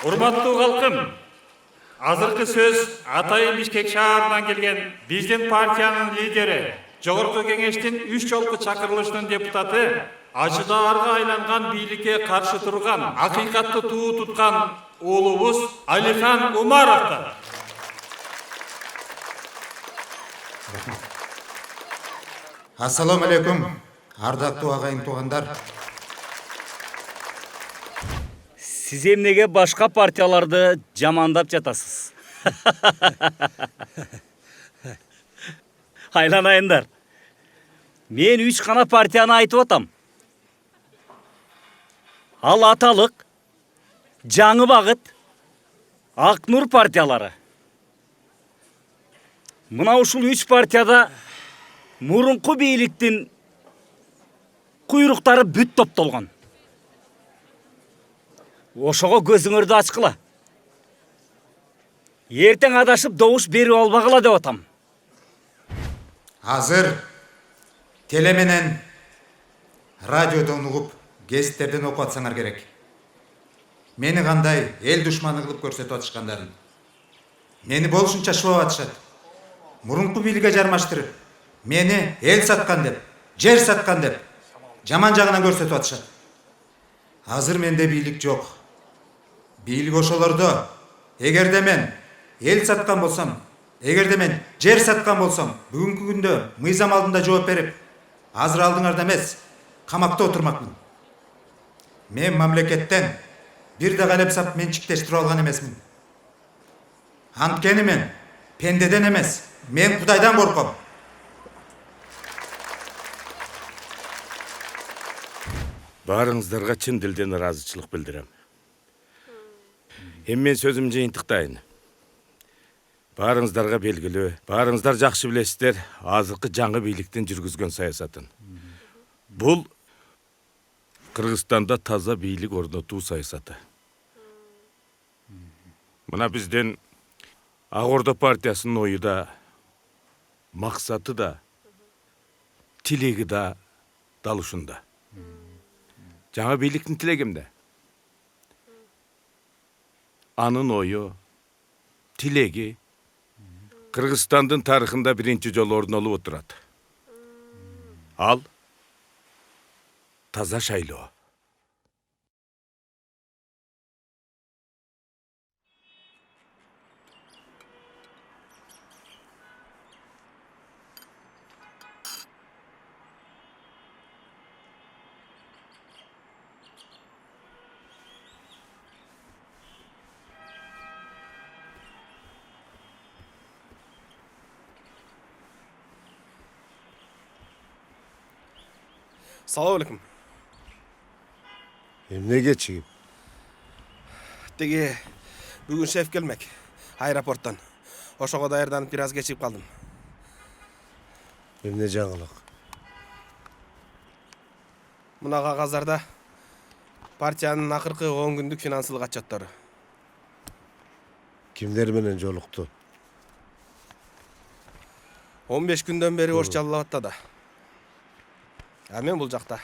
Урматтуу халкым, азыркы сөз Атайын Бишкек шаарынан келген биздин партиянын лидери, Жогорку Кеңештин 3 жолку чакырылышынын депутаты, ачыдаарга айланган бийликке каршы турган, акыйкатты туу туткан уулубуз Алихан Умаровдор. Ассаламу алейкум, ардактуу агайын туугандар. Сиз эмнеге башка партияларды жамандап жатасыз? Айланайындар. Мен 3 гана партияны айтып атам. Ал Аталык, Жаңы Багыт, Ак Нур партиялары. Мына ушул 3 партияда мурунку бийликтин куйруктары бүт топтолгон. Ошого көзүңөрдү ачкыла. Эртең адашып добуш берип албагыла деп атам. Азыр теле менен радиодон угуп, гезиттерден окуп атсаңар керек. Мени кандай эл душманы кылып көрсөтүп атышкандарын. Мени болушунча шылап атышат. Мурунку бийликке жармаштырып, мени эл саткан деп, жер саткан деп, жаман жагынан көрсөтүп атышат. Азыр менде бийлик жок. Бийлик ошолордо. Эгерде мен эл саткан болсом, эгерде мен жер саткан болсом, бүгүнкү күндө мыйзам алдында жооп берип, азыр алдыңарда эмес, камакта отурмакмын. Мен мамлекеттен бир да калепсап менчиктештирип алган эмесмин. Анткени мен пендеден эмес, мен Кудайдан корком. Баарыңыздарга чын дилден ыраазычылык билдирем. Эми мен сөзүмдү жыйынтыктайын. Баарыңыздарга белгилүү, баарыңыздар жакшы билесиздер азыркы жаңы бийликтин жүргүзгөн саясатын. Бул Кыргызстанда таза бийлик орнотуу саясаты. Мына биздин Ак Ордо партиясынын ою да, максаты да, тилеги да дал ушунда. Жаңа бийликтин тилеги эмне? Анын ою, тилеги Кыргызстандын тарыхында биринчи жолу орун алып отурат. Ал таза шайлоо. Салам алейкум. Эмнеге чыгып? Теги бүгүн шеф келмек аэропорттон. Ошого даярданып бир аз кечигип калдым. Эмне жаңылык? Мына кагаздарда партиянын акыркы 10 күндүк финансылык отчеттору. Кимдер менен жолукту? 15 күндөн бери ош жаллап атты. А мен бул жакта.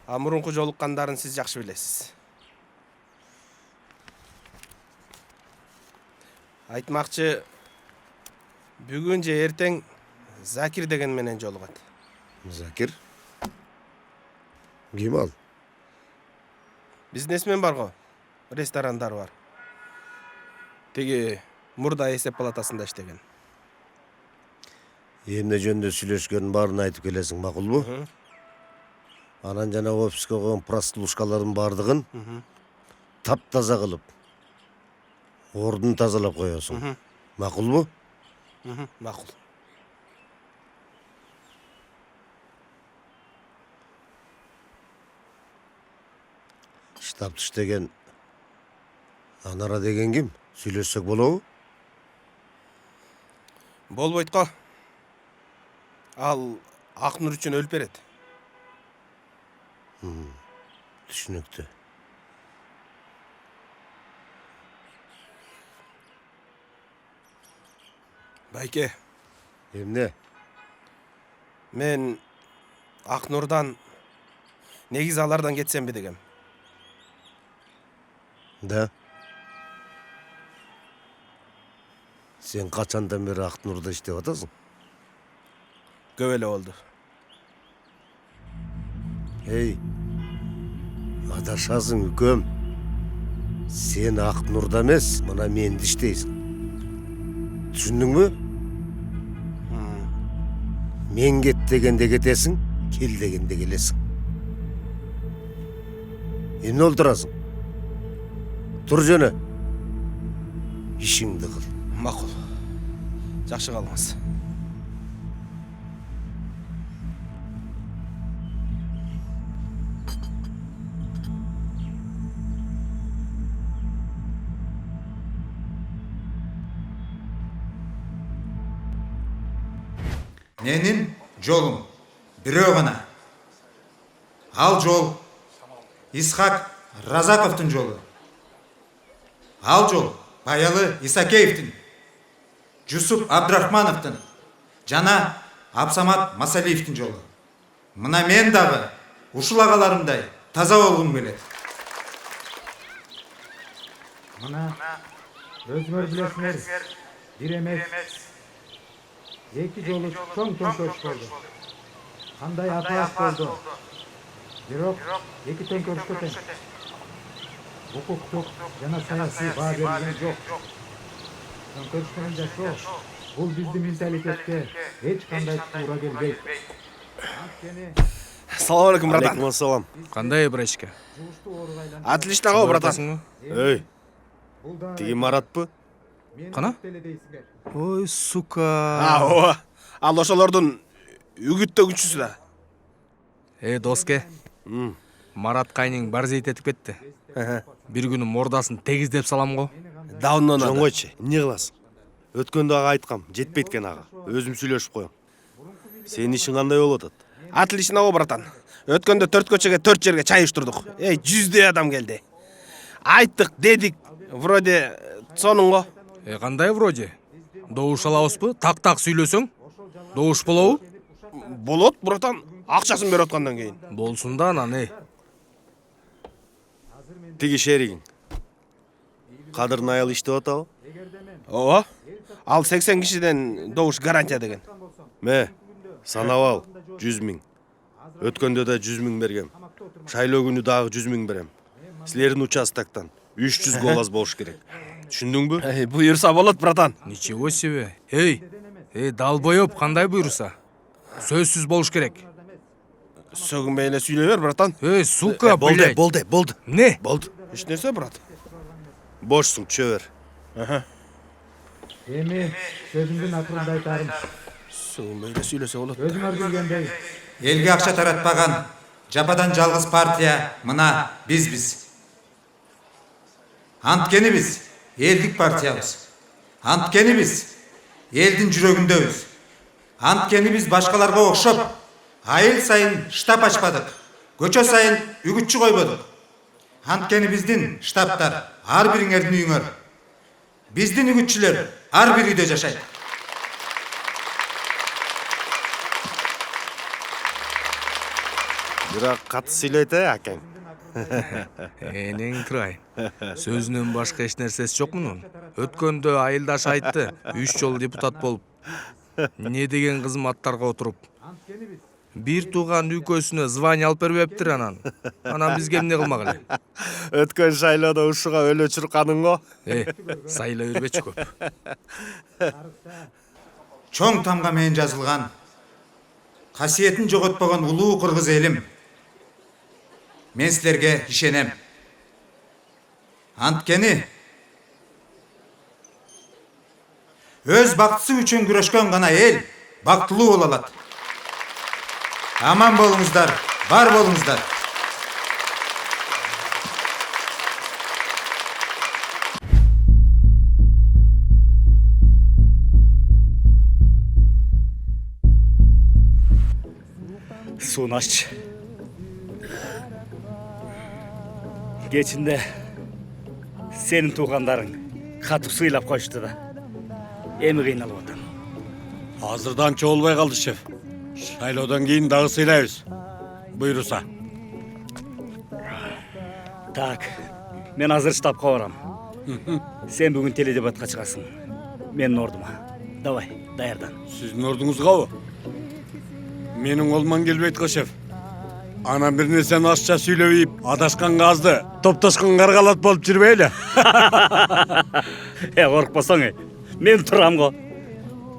А мурунку жолуккандарын сиз жакшы билесиз. Айтмакчы, бүгүн же эртең Закир деген менен жолугат. Закир? Ким ал? Бизнесмен бар го, ресторандар бар. Теги мурда эсеп палатасында иштеген. Эмне жөнүндө сүйлөшкөнүн баарын айтып келесиң, макулбу? Анан жана офиске койгон проститушкалардын бардыгын таптаза кылып, ордун тазалап коесуң. Макулбу? Макул. Штаб иштеген Анара деген ким? Сүйлөшсөк болобу? Болбойт го. Ал Ак Нур үчүн өлүп берет. Түшүнүктүү. Байке, Эмне? мен Ак Нурдан негизи алардан кетсемби дегем. Да? Sen качандан бери Актнурда иштеп атасың? Көп эле болду. Эй, адашасың үкөм. Сен Актнурда эмес, мына менди иштейсиң. Түшүндүңбү? Мен кет дегенде кетесиң, кел дегенде келесиң. Эмне олтурасың? Тур жөнө. Ишиңди кыл. Макул. Жакшы калыңыз. Менин жолум бирөө гана. Ал жол Исхак Разаковдун жолу. Ал жол Баялы Исакеевдин, Жусуп Абдрахмановдун жана Абсамат Масалиевдин жолу. Мына мен дагы ушул агаларымдай таза болгум келет. Мына өзүңөр билесиңер, бир эмес, эки жолу чоң төңкөрүш болду. Кандай апат болду. Бирок эки төңкөрүшкө тең. Укуктук жана саясий баа берилген жок. Төңкөрүш менен жашоо бул биздин менталитетке эч кандай туура келбейт. Анткени Салам алейкум, братан. Алейкум ассалам. Кандай, братишка? жугуштуу ооруга айланып Отлично го, братан. Эй, бул да тиги Маратпы? Кана? дейсиңер. Ой, сука. Ооба. Ал ошолордун үгүттөгүчүсү да. Доске. Марат кайның барзейт этип кетти. Бир күнү мордасын тегиздеп салам го. Дауннан ада. Жоңойчу, эмне кыласың? Өткөндө ага айткам, жетпейт экен ага. Өзүм сүйлөшүп коем. Сенин ишиң кандай болуп атат? Отлично го, братан. Өткөндө 4 көчөгө 4 жерге чай уштурдук. 100 адам келди. Айттык, дедик, вроде сонун го. Кандай вроде? Добуш алабызбы? Так сүйлөсөң? Добуш болобу? Болот, братан. Акчасын берип аткандан кийин. Болсун да анан, Тиги шеригиң. Кадырдын аялы иштеп атабы? Ооба. Ал 80 кишиден добуш гарантия деген. Ме, санап ал, 100 000. Өткөндө да 100 000 бергем. Шайлоо күнү дагы 100 000 берем. Силердин участоктон 300 голос болуш керек. Түшүндүңбү? Буюрса болот, братан. Ничего себе. Далбоёб, кандай буйруса? Сөзсүз болуш керек. Сөгүнбөй эле сүйлөй бер, братан. Сука, блядь. Болду. Не? Болду. Эч нерсе, брат. Бошсуң, чөбөр. Эми сөзүмдүн акырында айтарым. Сөгүнбөй эле сүйлөсө болот. Өзүңөр билгендей, Элге акча таратпаган жападан жалгыз партия мына бизбиз. Анткени биз элдик партиябыз. Анткени биз элдин жүрөгүндөбүз. Анткени биз башкаларга окшоп айыл сайын штаб ачпадык. Көчө сайын үгүтчү койбодук. Анткени биздин штабтар ар бириңердин үйүңөр. Биздин үгүтчүлөр ар бир үйдө жашайт. Бирок катуу сүйлөйт акең. Энең турай. Сөзүнөн башка эч нерсеси жок мунун. Өткөндө айылдаш айтты, 3 жолу депутат болуп, не деген кызматтарга отуруп. Бир тууган үйкөсүнө звание алып бербептир анан. Анан бизге эмне кылмак эле? Өткөн шайлоодо ушуга өлө чурканың го. Сайла бербечи көп. Чоң тамга менен жазылган, касиетин жоготпогон улуу кыргыз элим. Мен силерге ишенем. Анткени өз бактысы үчүн күрөшкөн гана эл бактылуу боло алат. Аман болуңуздар, бар болуңуздар. Суун аччы. Кечинде сенин туугандарың катып сыйлап коюшту да. Эми кыйналып атам. Азырдан чогулбай калды, шеф. Шайлоодон кийин дагы сыйлайбыз. Буйруса. Так, мен азыр штабка барам. Сен бүгүн теледебатка чыгасың. менин ордума. Давай, даярдан. Сіздің ордуңузга бу? Менің олман келбейт го, шеф. Анан бир нерсени ашча сүйлөп, адашкан газды, топтошкон каргалат болуп жүрбөйлү. Коркпосоң, мен турам го.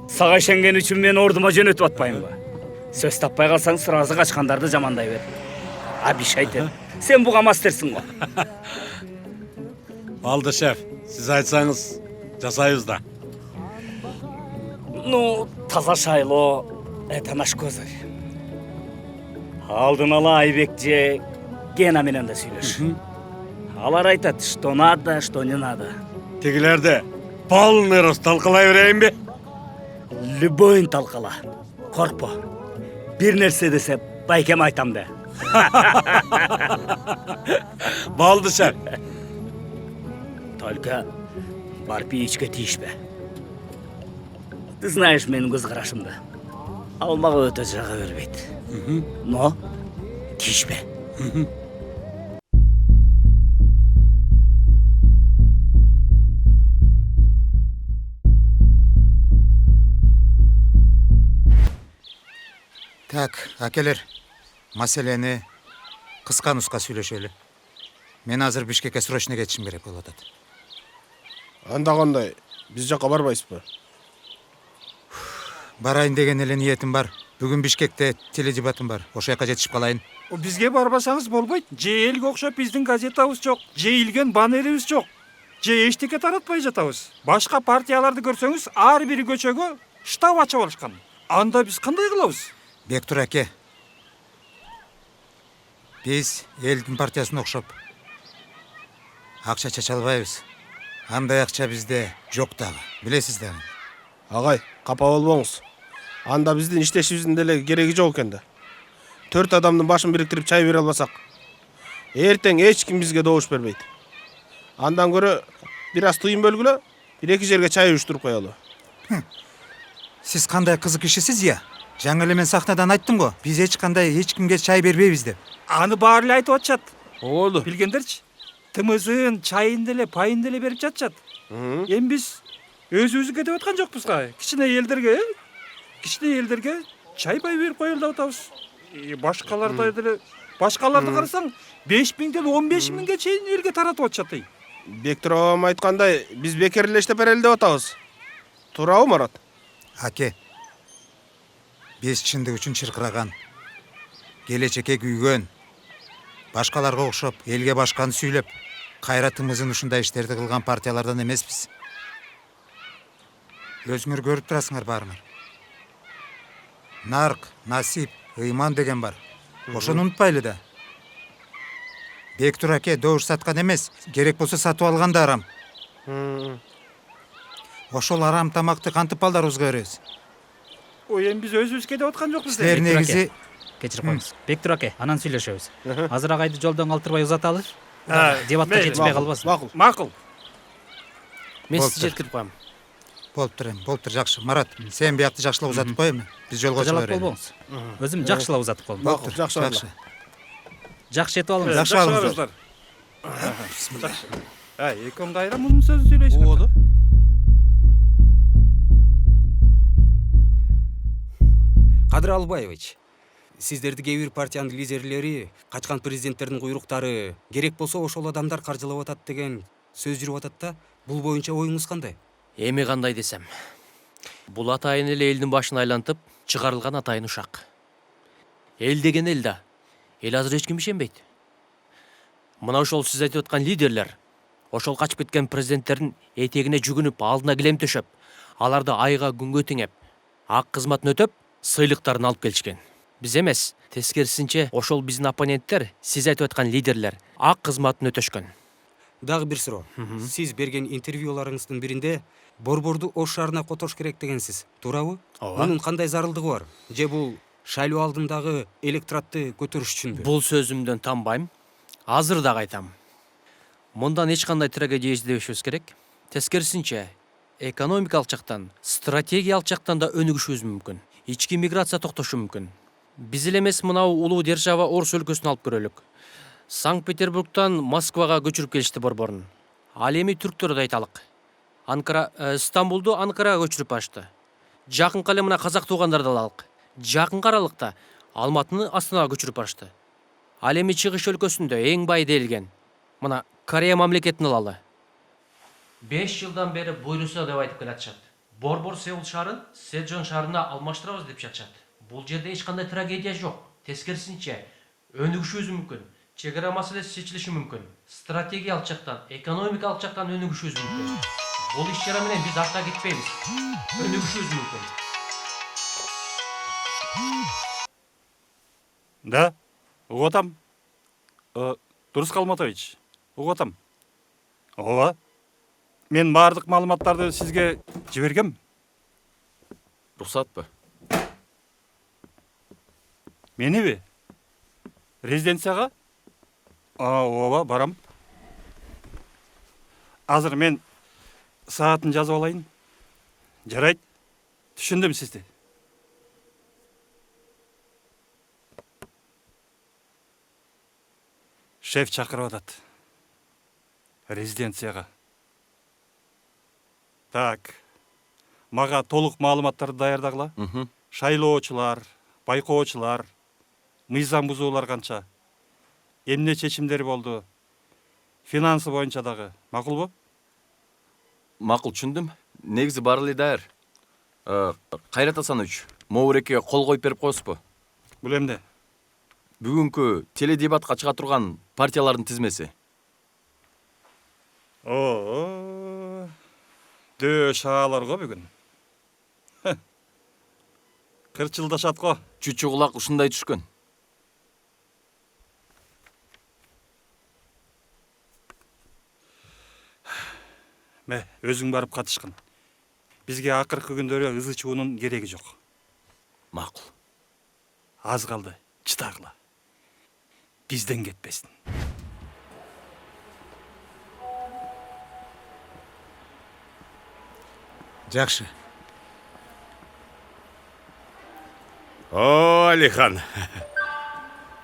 Сага ишенген үчүн мен ордума жөнөтүп атпаймбы? Сөз таппай калсаң сразу качкандарды жамандай бер. Обещайте, сен буга мастерсиң го. Алды, шеф. Сиз айтсаңыз, жасайбыз да. Ну, таза шайлоо, это наш козырь. Алдын ала Айбек же Гена менен да сүйлөш. Алар айтат, что надо, что не надо. Тигилерди полный рост талкалай берейинби? Любойн талкала. Коркпо. Бир нерсе десе байкем айтам да. Болду, шеф. Только барып ичке тийишпе. Ты знаешь менин көз карашымды. Ал мага өтө жага бербейт. Но тийишпе. Так, акелер, маселени кыска нуска сүйлөшөлү. Мен азыр Бишкекке срочно кетишим керек болуп атат. Анда кандай? Биз жака барбайсызбы? Барайын деген эле ниетим бар. Бүгүн Бишкекте теледебатым бар. Ошол жака жетишип калайын. Бизге барбасаңыз болбойт. Же элге окшоп биздин газетабыз жок, же илген баннерибиз жок, же эчтеке таратпай жатабыз. Башка партияларды көрсөңүз, ар бир көчөгө штаб ачып алышкан. Анда биз кандай кылабыз? Бектур аке, биз элдин партиясына окшоп акча чача албайбыз. Андай акча бизде жок дагы, билесиз дагы. Агай, капа болбоңуз. Анда биздин иштешибиздин деле кереги жок экен да. 4 адамдын башын бириктирип чай бере албасак, эртең эч ким бизге добуш бербейт. Андан көрө бир аз тыйын бөлгүлө, бир эки жерге чай уюштуруп коелу. Сиз кандай кызык кишисиз я? Жаңы эле мен сахнадан айттым го, биз эч кимге чай бербейбиз деп. Аны баары эле айтып атышат. Болду. Билгендерчи, тымызын, чайын деле, пайын деле берип жатышат. Эми биз өзүбүзгө деп аткан жокпуз го. Кичине элдерге чай пай берип коелу деп атабыз. Башкаларда деле, башкаларды карасаң 5000ден 15000ге чейин элге таратып атышат. Бектур абам айткандай, биз бекер эле иштеп берели деп атабыз. Туурабы, Марат? Аке, биз чындык үчүн чыркыраган, келечекке күйгөн, башкаларга окшоп, элге башканы сүйлөп, кайратымыздын ушундай иштерди кылган партиялардан эмеспиз. Өзүңөр көрүп турасыңар баарыңар. Нарк, насип, ыйман деген бар. Ошону унутпайлы да. Бектур аке добуш саткан эмес, керек болсо сатып алган да арам. Ошол арам тамакты кантип балдарыбызга беребиз? Ой, эми биз өзүбүзгө деп аткан жокпуз. Силер негизи Кечирип коюңуз. Бектур аке, анан сүйлөшөбүз. Азыр агайды жолдон калтырбай узаталы. Дебатка мейли. жетишпей калбасын. Макул. Мен Болуптур. сизди жеткирип коем. Болуптур, жакшы. Марат, сен биякты жакшылап узатып коеюн. Биз жолго чыга Жалап берели. болбоңуз. Өзүм жакшылап узатып коем. Макул, жакшы. Жакшы этип алыңыз. Жакшы алыңыздар. Экөөң кайра мунун сөзүн сүйлөйсүңөр. Болду. Кадыр Албаевич, сиздерди кээ бир партиянын лидерлери, качкан президенттердин куйруктары керек болсо ошол адамдар каржылап атат деген сөз жүрүп атат да, бул боюнча оюңуз кандай? Эми кандай десем. Бул атайын эле элдин башын айлантып чыгарылган атайын ушак. Эл деген эл да. Эл азыр эч ким ишенбейт. Мына ошол сиз айтып аткан лидерлер, ошол качып кеткен президенттердин этегине жүгүнүп, алдына килем төшөп, аларды айга күнгө теңеп, ак кызматын өтөп, сыйлыктарын алып келишкен. Биз эмес, тескерисинче ошол биздин оппоненттер, сиз айтып аткан лидерлер ак кызматын өтөшкөн. Дагы бир суроо. Сиз берген интервьюларыңыздын биринде борборду Ош шаарына которуш керек дегенсиз. Туурабы? Мунун кандай зарылдыгы бар? Же бул шайлоо алдындагы электоратты көтөрүш үчүнбү? Бул сөзүмдөн танбайм. Азыр дагы айтам. Мындан эч кандай трагедия издебешибиз керек. Тескерисинче, экономикалык жактан, стратегиялык жактан да өнүгүшүбүз мүмкүн. Ички миграция токтошу мүмкүн. Биз эле эмес, мынау улуу держава Орус өлкөсүн алып көрөлүк. Санкт-Петербургтан Москвага көчүрүп келишти борборун. Ал эми түрктөрдү айталык. Стамбулду Анкарага көчүрүп ашты. Жакынкы эле мына казак туугандарды алалык. Жакынкы аралыкта Алматыны Астанага көчүрүп ашты. Ал эми чыгыш өлкөсүндө эң бай делген мына Корея мамлекетин алалы. 5 жылдан бери буйруса деп айтып келатышат. Борбор Сеул шаарын Седжон шаарына алмаштырабыз деп жатышат. Бул жерде эч кандай трагедия жок. Тескерисинче өнүгүшүбүз мүмкүн. Чек ара маселеси чечилиши мүмкүн. Стратегиялык жактан, экономикалык жактан өнүгүшүбүз мүмкүн. Бул иш чара менен биз артка кетпейбиз. Өнүгүшүбүз мүмкүн. Да, угатам. Дурус Калматович, угатам. Ооба. Мен бардык маалыматтарды сизге жибергем. Рұқсатпы? Мениби? Резиденцияга? Ооба, барам. Азыр мен саатын жазып алайын. Жарайт. Түшүндүм сизди. Шеф чакырып атат. Резиденцияга. Так. Мага толук маалыматтарды даярдагыла. Шайлоочулар, байкоочулар, мыйзам бузуулар канча. Эмне чечимдер болду? Финансы боюнча дагы. Макулбу? Макул, түшүндүм. Негизи бар эле даяр. Кайрат Асанович, Моуреке кол коюп берип коесузбу? Бул эмне? Бүгүнкү теледебатка чыга турган партиялардын тизмеси. Дөө шаалар го бүгүн. Кырчылдашат го. Чүчү кулак ушундай түшкөн. Ме, өзүң барып катышкын. Бизге акыркы күндөрү ызы чуунун кереги жок. Макул. Аз калды, чыдагыла. Бизден кетпесин. Жакшы. О, Алихан.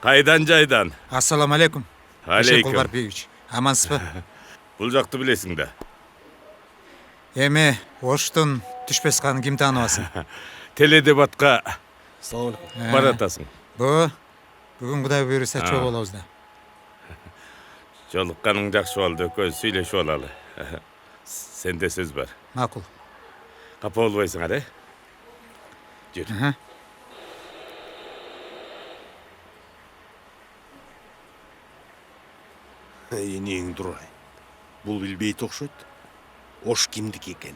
Кайдан жайдан? Ассаламу алейкум. Алейкум. Кулбарбиевич, амансызбы? Бул жакты билесиң да. Эми Оштун түшпөс ханын ким тааныбасын? Теледебатка Салам алейкум. баратасың. Бүгүн Кудай буйруса чоо болобуз да. Жолукканың жакшы болду, көз сүйлөшүп алалы. Сенде сөз бар. Макул. Капа болбойсуңар, Жүр. Энең Турай. Бул билбейт окшойт. Ош кимдики экен?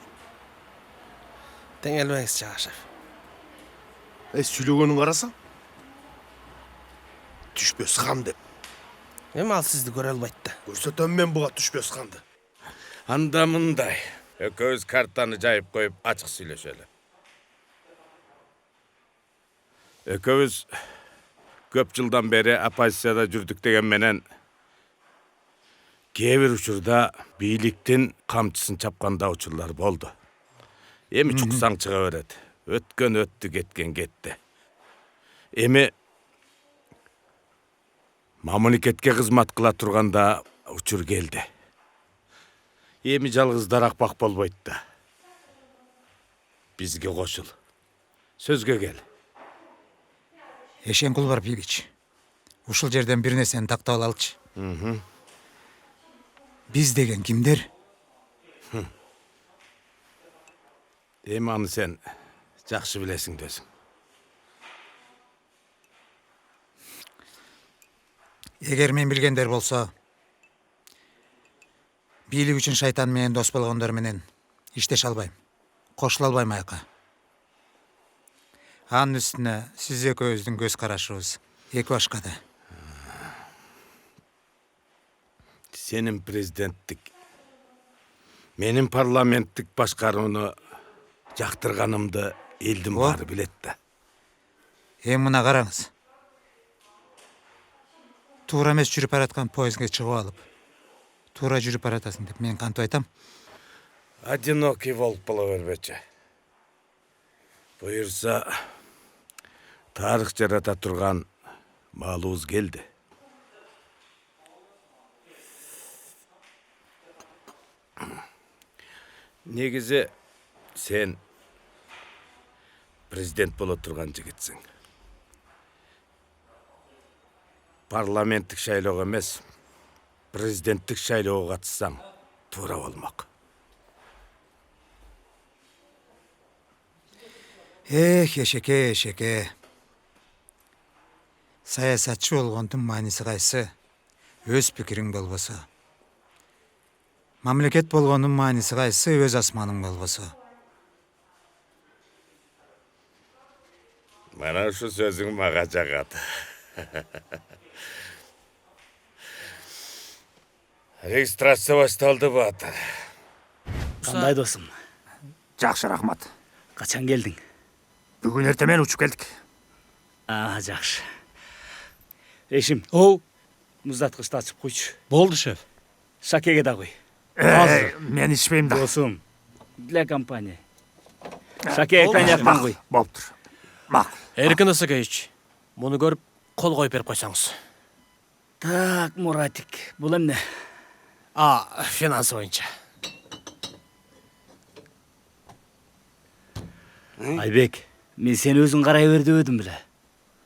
Теңелбеңиз Чагашев. Сүйлөгөнүң карасаң? Түшпөс хан деп. Эми ал сизди көрө албайт да. Көрсөтөм мен буга түшпөс ханды. Анда мындай. Экөөбүз картаны жайып коюп ачык сүйлөшөлү. Экөөбүз көп жылдан бери оппозицияда жүрдүк деген менен кээ бир учурда бийликтин камчысын чапканда учурлар болду. Эми чуксаң чыга берет. Өткөн өттү, кеткен кетти. Эми мамлекетке кызмат кыла турганда учур келди. Эми жалгыз даракпак болбойт да. Бизге кошул. Сөзгө кел. Эшен Кулбарбиевич, ушул жерден бир нерсени тактап алалычы. Биз деген кимдер? Эми аны сен жакшы билесиң дөсүң. Эгер мен билгендер болсо, бийлик үчүн шайтан менен дос болгондор менен иштеше албайм. Кошула албайм аяка. Анын үстүнө сиз экөөбүздүн көз карашыбыз эки башкада. Сенин президенттик, менин парламенттик башкарууну жактырганымды элдин баары билет да. Эми мына караңыз. Туура эмес жүрүп бараткан поездге чыгып алып, туура жүрүп баратасың деп мен кантип айтам? Одинокий волк боло бербечи. Буюрса, тарых жарата турган маалыбыз келди. Негізі сен президент бола тұрған жігітсің. Парламенттік шайлауға емес, президенттік шайлауға қатыссаң, тура болмақ. Ешеке, ешеке. Саясатчы болгондун мааниси кайсы? Өз пикириң болбосо. Мамлекет болгонун мааниси кайсы? Өз асманың болбосо. Мана ушу сөзүң мага жагат. Регистрация башталды батыр. Кандай досым? Жакшы, рахмат. Качан келдиң? Бүгүн эртемен учуп келдик. Жакшы. Эшим. Оу. Муздаткычты ачып койчу. Болду, шеф. Шакеге да кой. Мен ичпейм да. Досум. Для компания. Шаке коньяктан кой. Болуптур. Макул. Эркин Исакович, муну көрүп кол коюп берип койсоңуз. Так, Муратик, бул эмне? Финансы боюнча. Айбек, мен сени өзүң карай бер деп өдүм беле.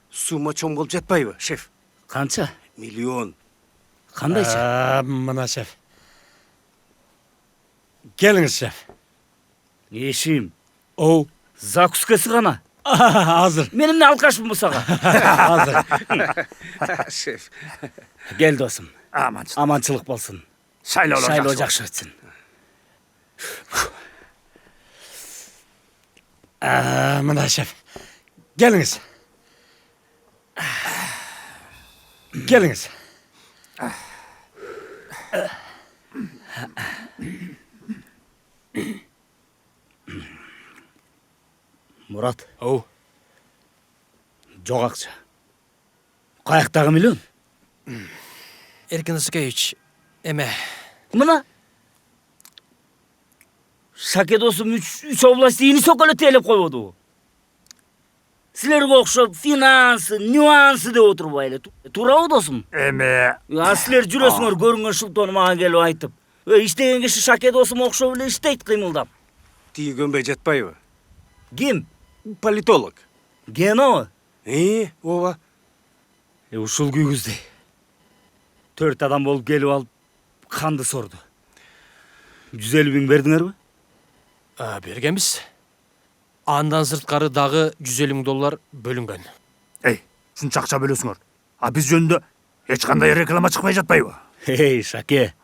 Сумма чоң болуп жатпайбы, шеф? Канча? Миллион. Кандайча? Мына шеф. Келиңиз, шеф. Эшим. Оу. Закускасы гана. Азыр. Мен эмне алкашмын бусага? Азыр. Шеф. Кел досум. Аманчылык. Аманчылык болсун. Шайлоо жакшы өтсүн. Мына шеф. Келиңиз. Келиңиз. Мурат, Оу. жок акча. Каяктагы миллион? Эркин Исакович, эме. Мына. Шаке досум үч область ийини соколо тейлеп койбоду. Силерге окшоп финансы, нюансы деп отурбайлы. Туурабы досум? Эме. Силер жүрөсүңөр көрүнгөн шылтоону мага келип айтып. Иштеген киши Шаке досум окшоп эле иштейт кыймылдап. Тиги көнбөй жатпайбы? Ким? Политолог. Генобу? Ооба. Ушул күйгүздө 4 адам болуп келип алып канды сорду. 150 миң бердиңерби? Бергенбиз. Андан сырткары дагы 150 миң доллар бөлүнгөн. Ушунча акча бөлөсүңөр. Биз жөнүндө эч кандай реклама чыкпай жатпайбы? Шаке.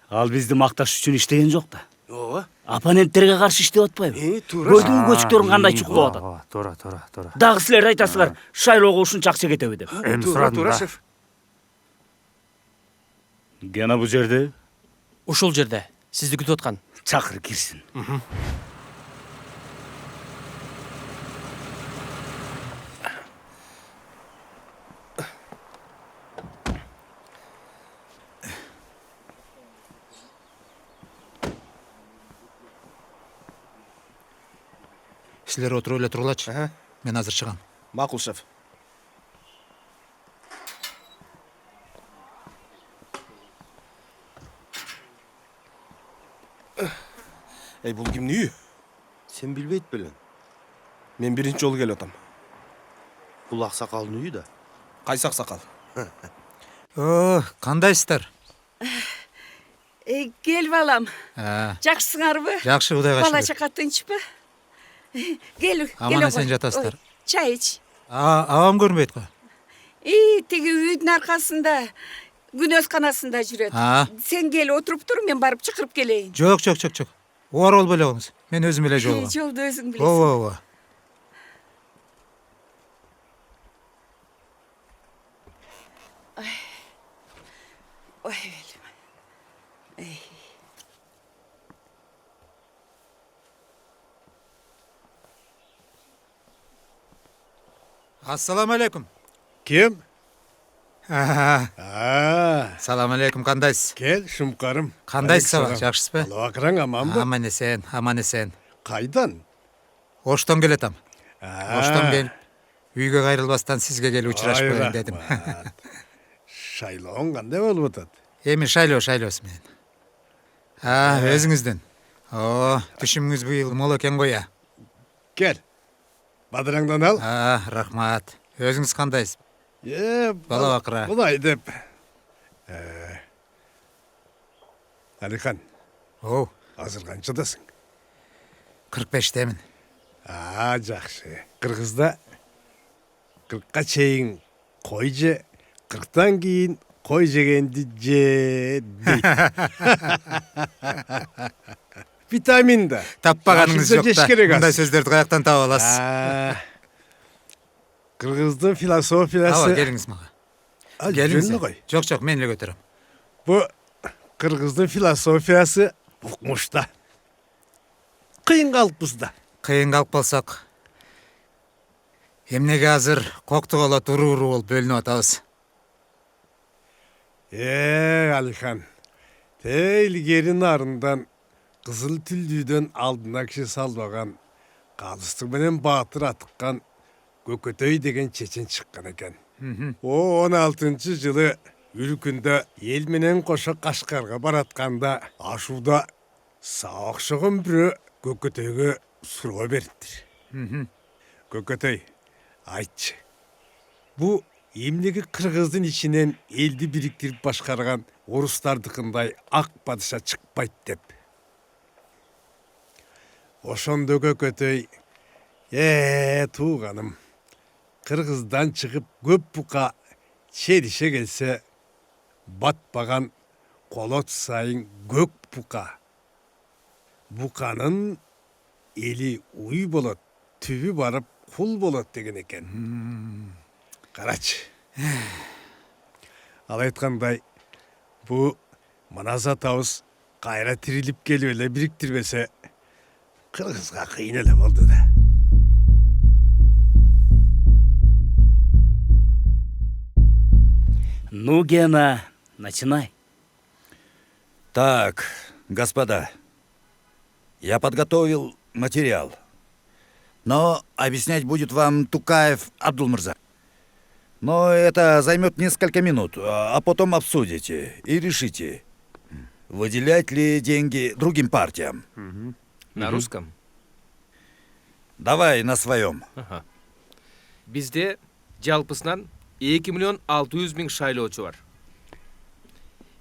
Ал бизди макташ үчүн иштеген жок да. Ооба. Оппоненттерге каршы иштеп атпайбы? Туура. Көрдүңбү көчүктөрүн кандай чукулуп атат? Туура. Дагы силер айтасыңар, шайлоого ушунча акча кетеби деп. Туура, шеф. Гена бу жерде Ушул жерде сизди күтүп аткан. чакыр кирсин. Силер отуруп эле тургулачы. Мен азыр чыгам. Макул, шеф. Бул кимдин үйү? Сен билбейт белең. Мен биринчи жолу келип атам. Бул аксакалдын үйү да. Кайсы аксакал? Кандайсыздар? Кел балам. Жакшысыңарбы? Жакшы, Кудайга шүгүр. Бала чака тынчпы? Кел. Аман эсен жатасыздар. Чай ич. Абам көрүнбөйт го. Тиги үйдүн аркасында күнөз канасында жүрөт. Сен кел отуруп тур, мен барып чакырып келейин. Жок. Оор болбой эле коңуз. Мен өзүм эле жолугам. Жолду өзүң билесиң. Ооба. Ой, Ассаламу алейкум. Ким? Салам алейкум, кандайсыз? Кел, шумкарым. Кандайсыз аба, жакшысызбы? Алабакырың аманбы? Аман эсен. Кайдан? Оштон келетам. Оштон келип, үйгө кайрылбастан сизге келип учурашпайын дедим. Шайлооң кандай болуп атат? Эми шайлоосу менен. Өзүңүздөн. О, түшүмүңүз быйыл мол экен го я. Кел. Бадыраңдан ал. Рахмат. Өзүңүз кандайсыз? Бала бакыра. Булай деп. Алихан, Оу, азыр канчадасың? 45-темин. Жакшы. Кыргызда 40ка чейин кой же, 40тан кийин кой жегенди же дейт. Витамин да. Таппаганыңыз жок жеш да. керек Мындай аз. сөздөрдү каяктан таап аласыз? Кыргыздын философиясы. Аба, келиңиз мага. Келиңиз кой. Жок, мен эле көтөрөм. Бу кыргыздын философиясы укмушта. Кыйын калыппызда. Кыйын калып калсак, эмнеге азыр коктуголот уруу болуп бөлүнүп атабыз? Алихан, те илгери нарындан кызыл түлдүүдөн алдына киши салбаган, калыстык менен баатыр атыккан Көкөтөй деген чечен чыккан экен. О 16-жылы Үркүндө эл менен кошо Кашкарга баратканда, ашууда сага окшогон бирөө Көкөтөйгө суроо бериптир. Көкөтөй, айтчы. Бу эмнеге кыргыздын ичинен элди бириктирип башкарган орустардыкындай ак падыша чыкпайт деп. Ошондо Көкөтөй, тууганым, кыргыздан чыгып көп бука черише келсе, батпаган колот сайын көк бука. Буканын эли уй болот, түбү барып кул болот деген экен. Карачы. Ал айткандай, бу манас атабыз кайра тирилип келип эле бириктирбесе, кыргызга кыйын эле болду да. Ну, Гена, начинай. Так, господа, я подготовил материал, но объяснять будет вам Тукаев Абдулмырза. Но это займет несколько минут, а потом обсудите и решите, выделять ли деньги другим партиям. На русском? Давай на своем. Бизде жалпысынан 2 миллион 600 миң шайлоочу бар.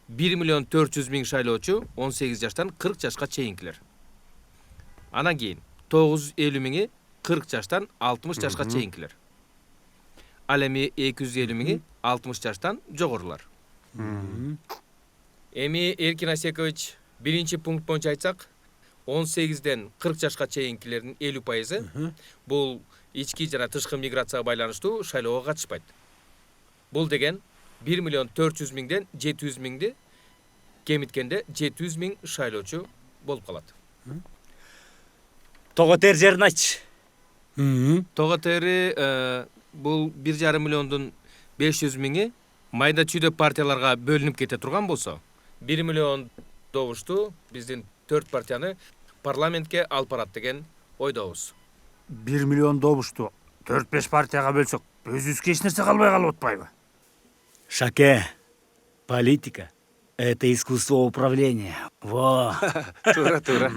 1 миллион 400 миң шайлоочу 18 жаштан 40 жашка чейинкилер. Анан кийин 950 миңи 40 жаштан 60 жашка чейинкилер. Ал эми 250 миңи 60 жаштан жогорулар. Эми Эркин Асекович биринчи пункт боюнча айтсак, 18ден 40 жашка чейинкилердин 50% бул ички жана тышкы миграцияга байланыштуу шайлоого катышпайт. Бул деген 1 миллион 400 миңден 700 миңди кемиткенде 700 миң шайлоочу болуп калат. Тоготер жерин айтчы. Тоготери бул 1,5 миллиондун 500 миңи майда чүйдө партияларга бөлүнүп кете турган болсо, 1 миллион добушту биздин 4 партияны парламентке алып барат деген ойдобуз. 1 миллион добушту 4-5 партияга бөлсөк, өзүбүзгө эч нерсе калбай калып атпайбы? Шаке, политика — это искусство управления. Во. Туура.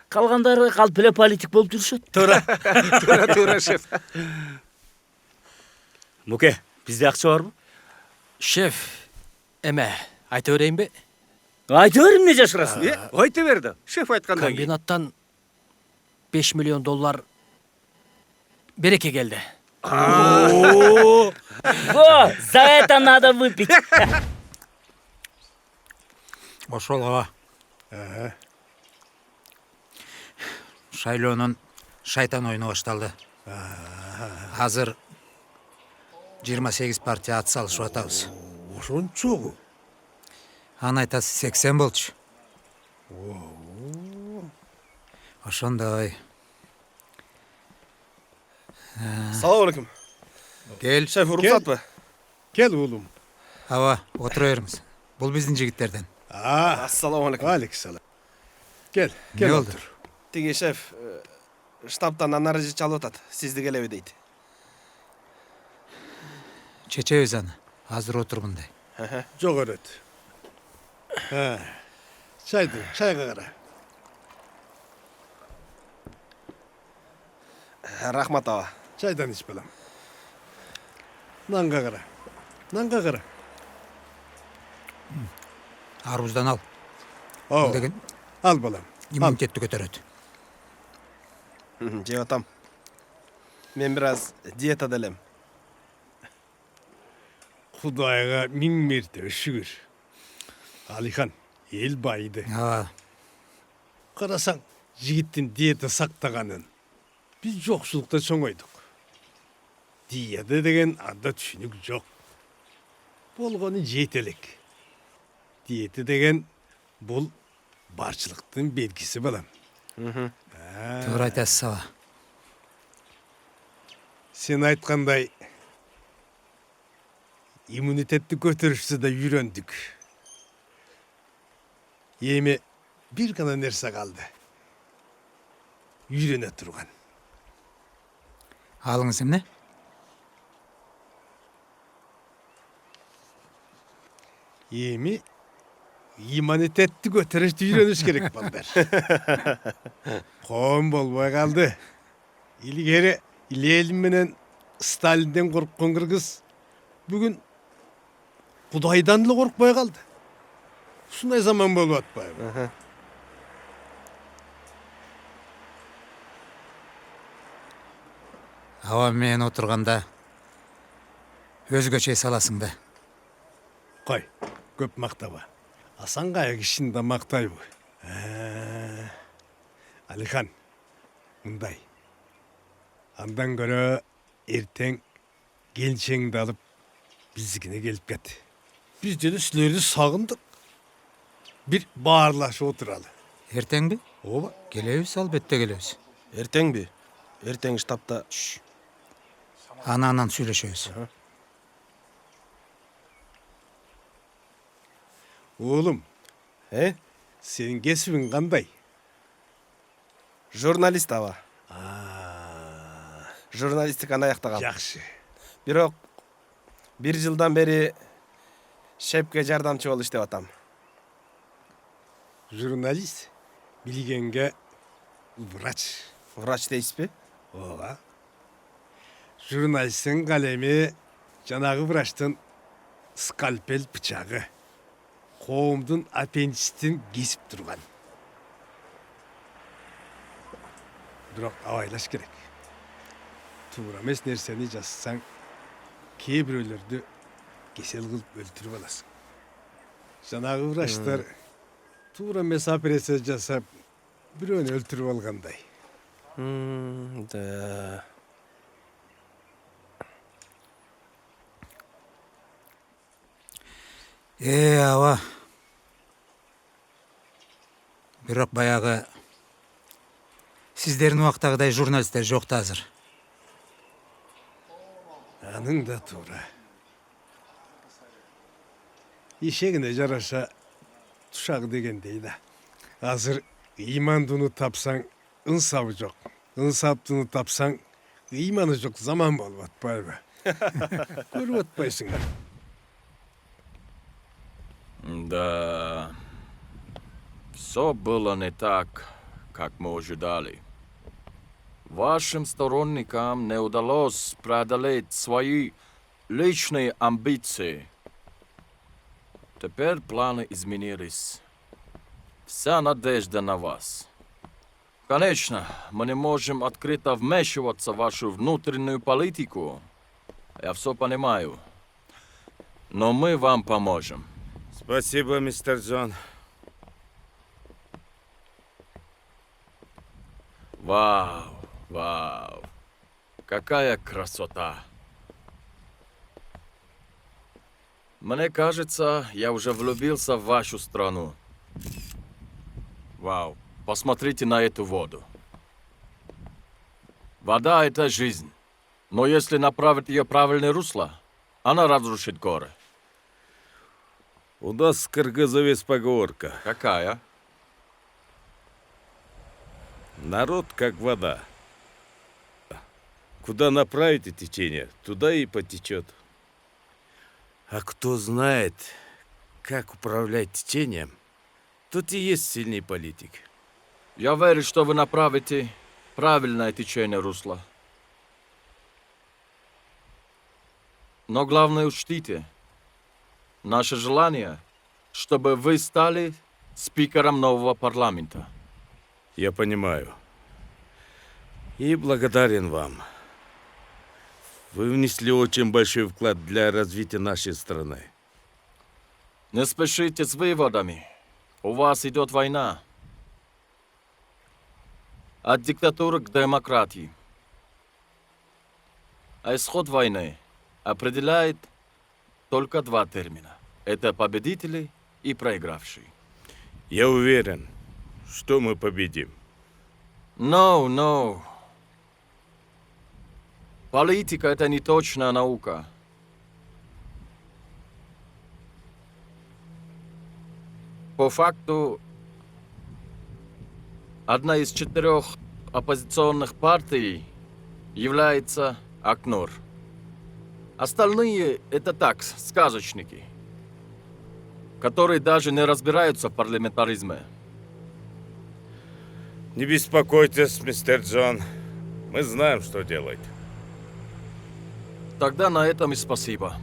Калгандары калп эле политик болуп жүрүшөт. Туура, шеф. Муке, бизде акча барбы? Шеф, эме, айта берейинби? Айта бер, эмне жашырасың? Айта берди. Шеф айткандай. Комбинаттан 5 миллион доллар береке келди. Во, за это надо выпить. Ошол аба. Шайлоонун шайтан оюну башталды. Азыр 28 партия ат салышып атабыз. Ошончогу. Аны айтасы 80 болчу. Ошондой. Салам алейкум. Кел. Шеф, уруксатпы? Кел уулум. Аба, отура бериңиз. Бул биздин жигиттерден. Ассаламу алейкум. Алейкумсалам. Кел Не болду? отур. Тиги шеф, штабтан анаржы чалып атат. Сизди келеби дейт. Чечебиз аны. Азыр отурмундай. Жогорот. Чайга кара. Рахмат аба. Чайдан іч балам. Нанға қара. Нанға қара. Арбуздан ал. О, Деген ал балам. иммунитетті көтереді. Жеп атам. Мен біраз диетада элем. Құдайға мың мәртебе шүгір. Алихан, ел байыды. Қарасаң, жігіттің диета сақтағанын. Біз жоқшылықта соңойдық. Диета деген анда түшінік жоқ. Болғаны жетелік. Диета деген бұл баршылықтың белгісі балам. Тура айтасыз аба. Сен айтқандай иммунитетті көтерішті да үйрендік. Еме бір ғана нәрсе қалды. Үйрене тұрған. Алыңыз емне? Еме иммунитетті көтерішті үйреніш керек балдар. Қоғам болбай қалды. Илгері Ленин менен Сталинден қорыққан қырғыз бүгін Құдайдан да қорықпай қалды. Сондай заман болып атпай. Аба мен отырғанда өзгөче саласың да. Қой, көп мақтаба. Асан қайық ішінде мақтай бұл. Алихан, мұндай. Андан көрі ертең келіншеңді алып біздікіне келіп кәді. Біз де сілерді сағындық. Bir bağırlaşı oturalım. Ертең бе? Оба. Келебіз, албетте келебіз. Ертең бе? Ертең штабта. Ана-анан сүйлөшөбүз. Oğlum. Senin kesibin қандай? Журналист аба. Журналистиканы аяқтаған. Жақсы. Бирок 1 жылдан бери шепке жардамчы болуп иштеп атам. Jurnalist bilgenge vraç. Врач дейсизби? Ооба. Jurnalistin kalemi жанагы врачтын скальпель бычагы. Коомдун аппендицитин кесип турган. Бирок абайлаш керек. Туура эмес нерсени жазсаң, кээ бирөөлөрдү кесел кылып өлтүрүп аласың. Жанагы врачтар тура эмес операция жасап, бирөөнү өлтүрүп алгандай. Да. Аба. Бирок баягы сиздердин убактагыдай журналисттер жок да азыр. Аның да туура. Ишегине жараша тушак дегендей да. Азыр ыймандууну тапсаң, ынсабы жок. Ынсаптууну тапсаң, ыйманы жок заман болуп атпайбы? Көрүп атпайсыңар. Да, все было не так, как мы ожидали. Вашим сторонникам не удалось преодолеть свои личные амбиции. Теперь планы изменились. Вся надежда на вас. Конечно, мы не можем открыто вмешиваться в вашу внутреннюю политику. Я все понимаю. Но мы вам поможем. Спасибо, мистер Джон. Вау, вау. Какая красота. Мне кажется, я уже влюбился в вашу страну. Вау, посмотрите на эту воду. Вода — это жизнь. Но если направить ее в правильное русло, она разрушит горы. У нас в Кыргызове есть поговорка. Какая? Народ как вода. Куда направите течение, туда и потечет. А кто знает, как управлять течением, тот и есть сильный политик. Я верю, что вы направите правильное течение русла. Но главное учтите, наше желание, чтобы вы стали спикером нового парламента. Я понимаю. И благодарен вам. Вы внесли очень большой вклад для развития нашей страны. Не спешите с выводами. У вас идет война. От диктатуры к демократии. А исход войны определяет только два термина. Это победители и проигравшие. Я уверен, что мы победим. No. Политика — это не точная наука. По факту, одна из 4 оппозиционных партий является АКНУР. Остальные — это так, сказочники, которые даже не разбираются в парламентаризме. Не беспокойтесь, мистер Джон. Мы знаем, что делать. Тогда на этом и спасибо.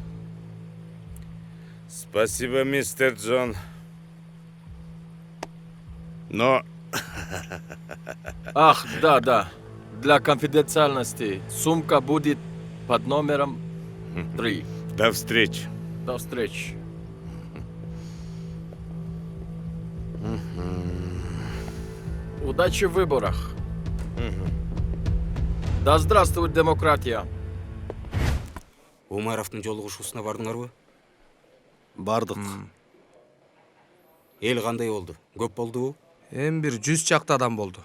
Спасибо, мистер Джон. Но... Ах, да. Для конфиденциальности сумка будет под номером 3. До встречи. До встречи. Удачи в выборах. Да здравствует демократия. Умаровдун жолугушуусуна бардыңарбы? Бардык. Эл кандай болду? Көп болдубу? Эми бир 100 чакты адам болду.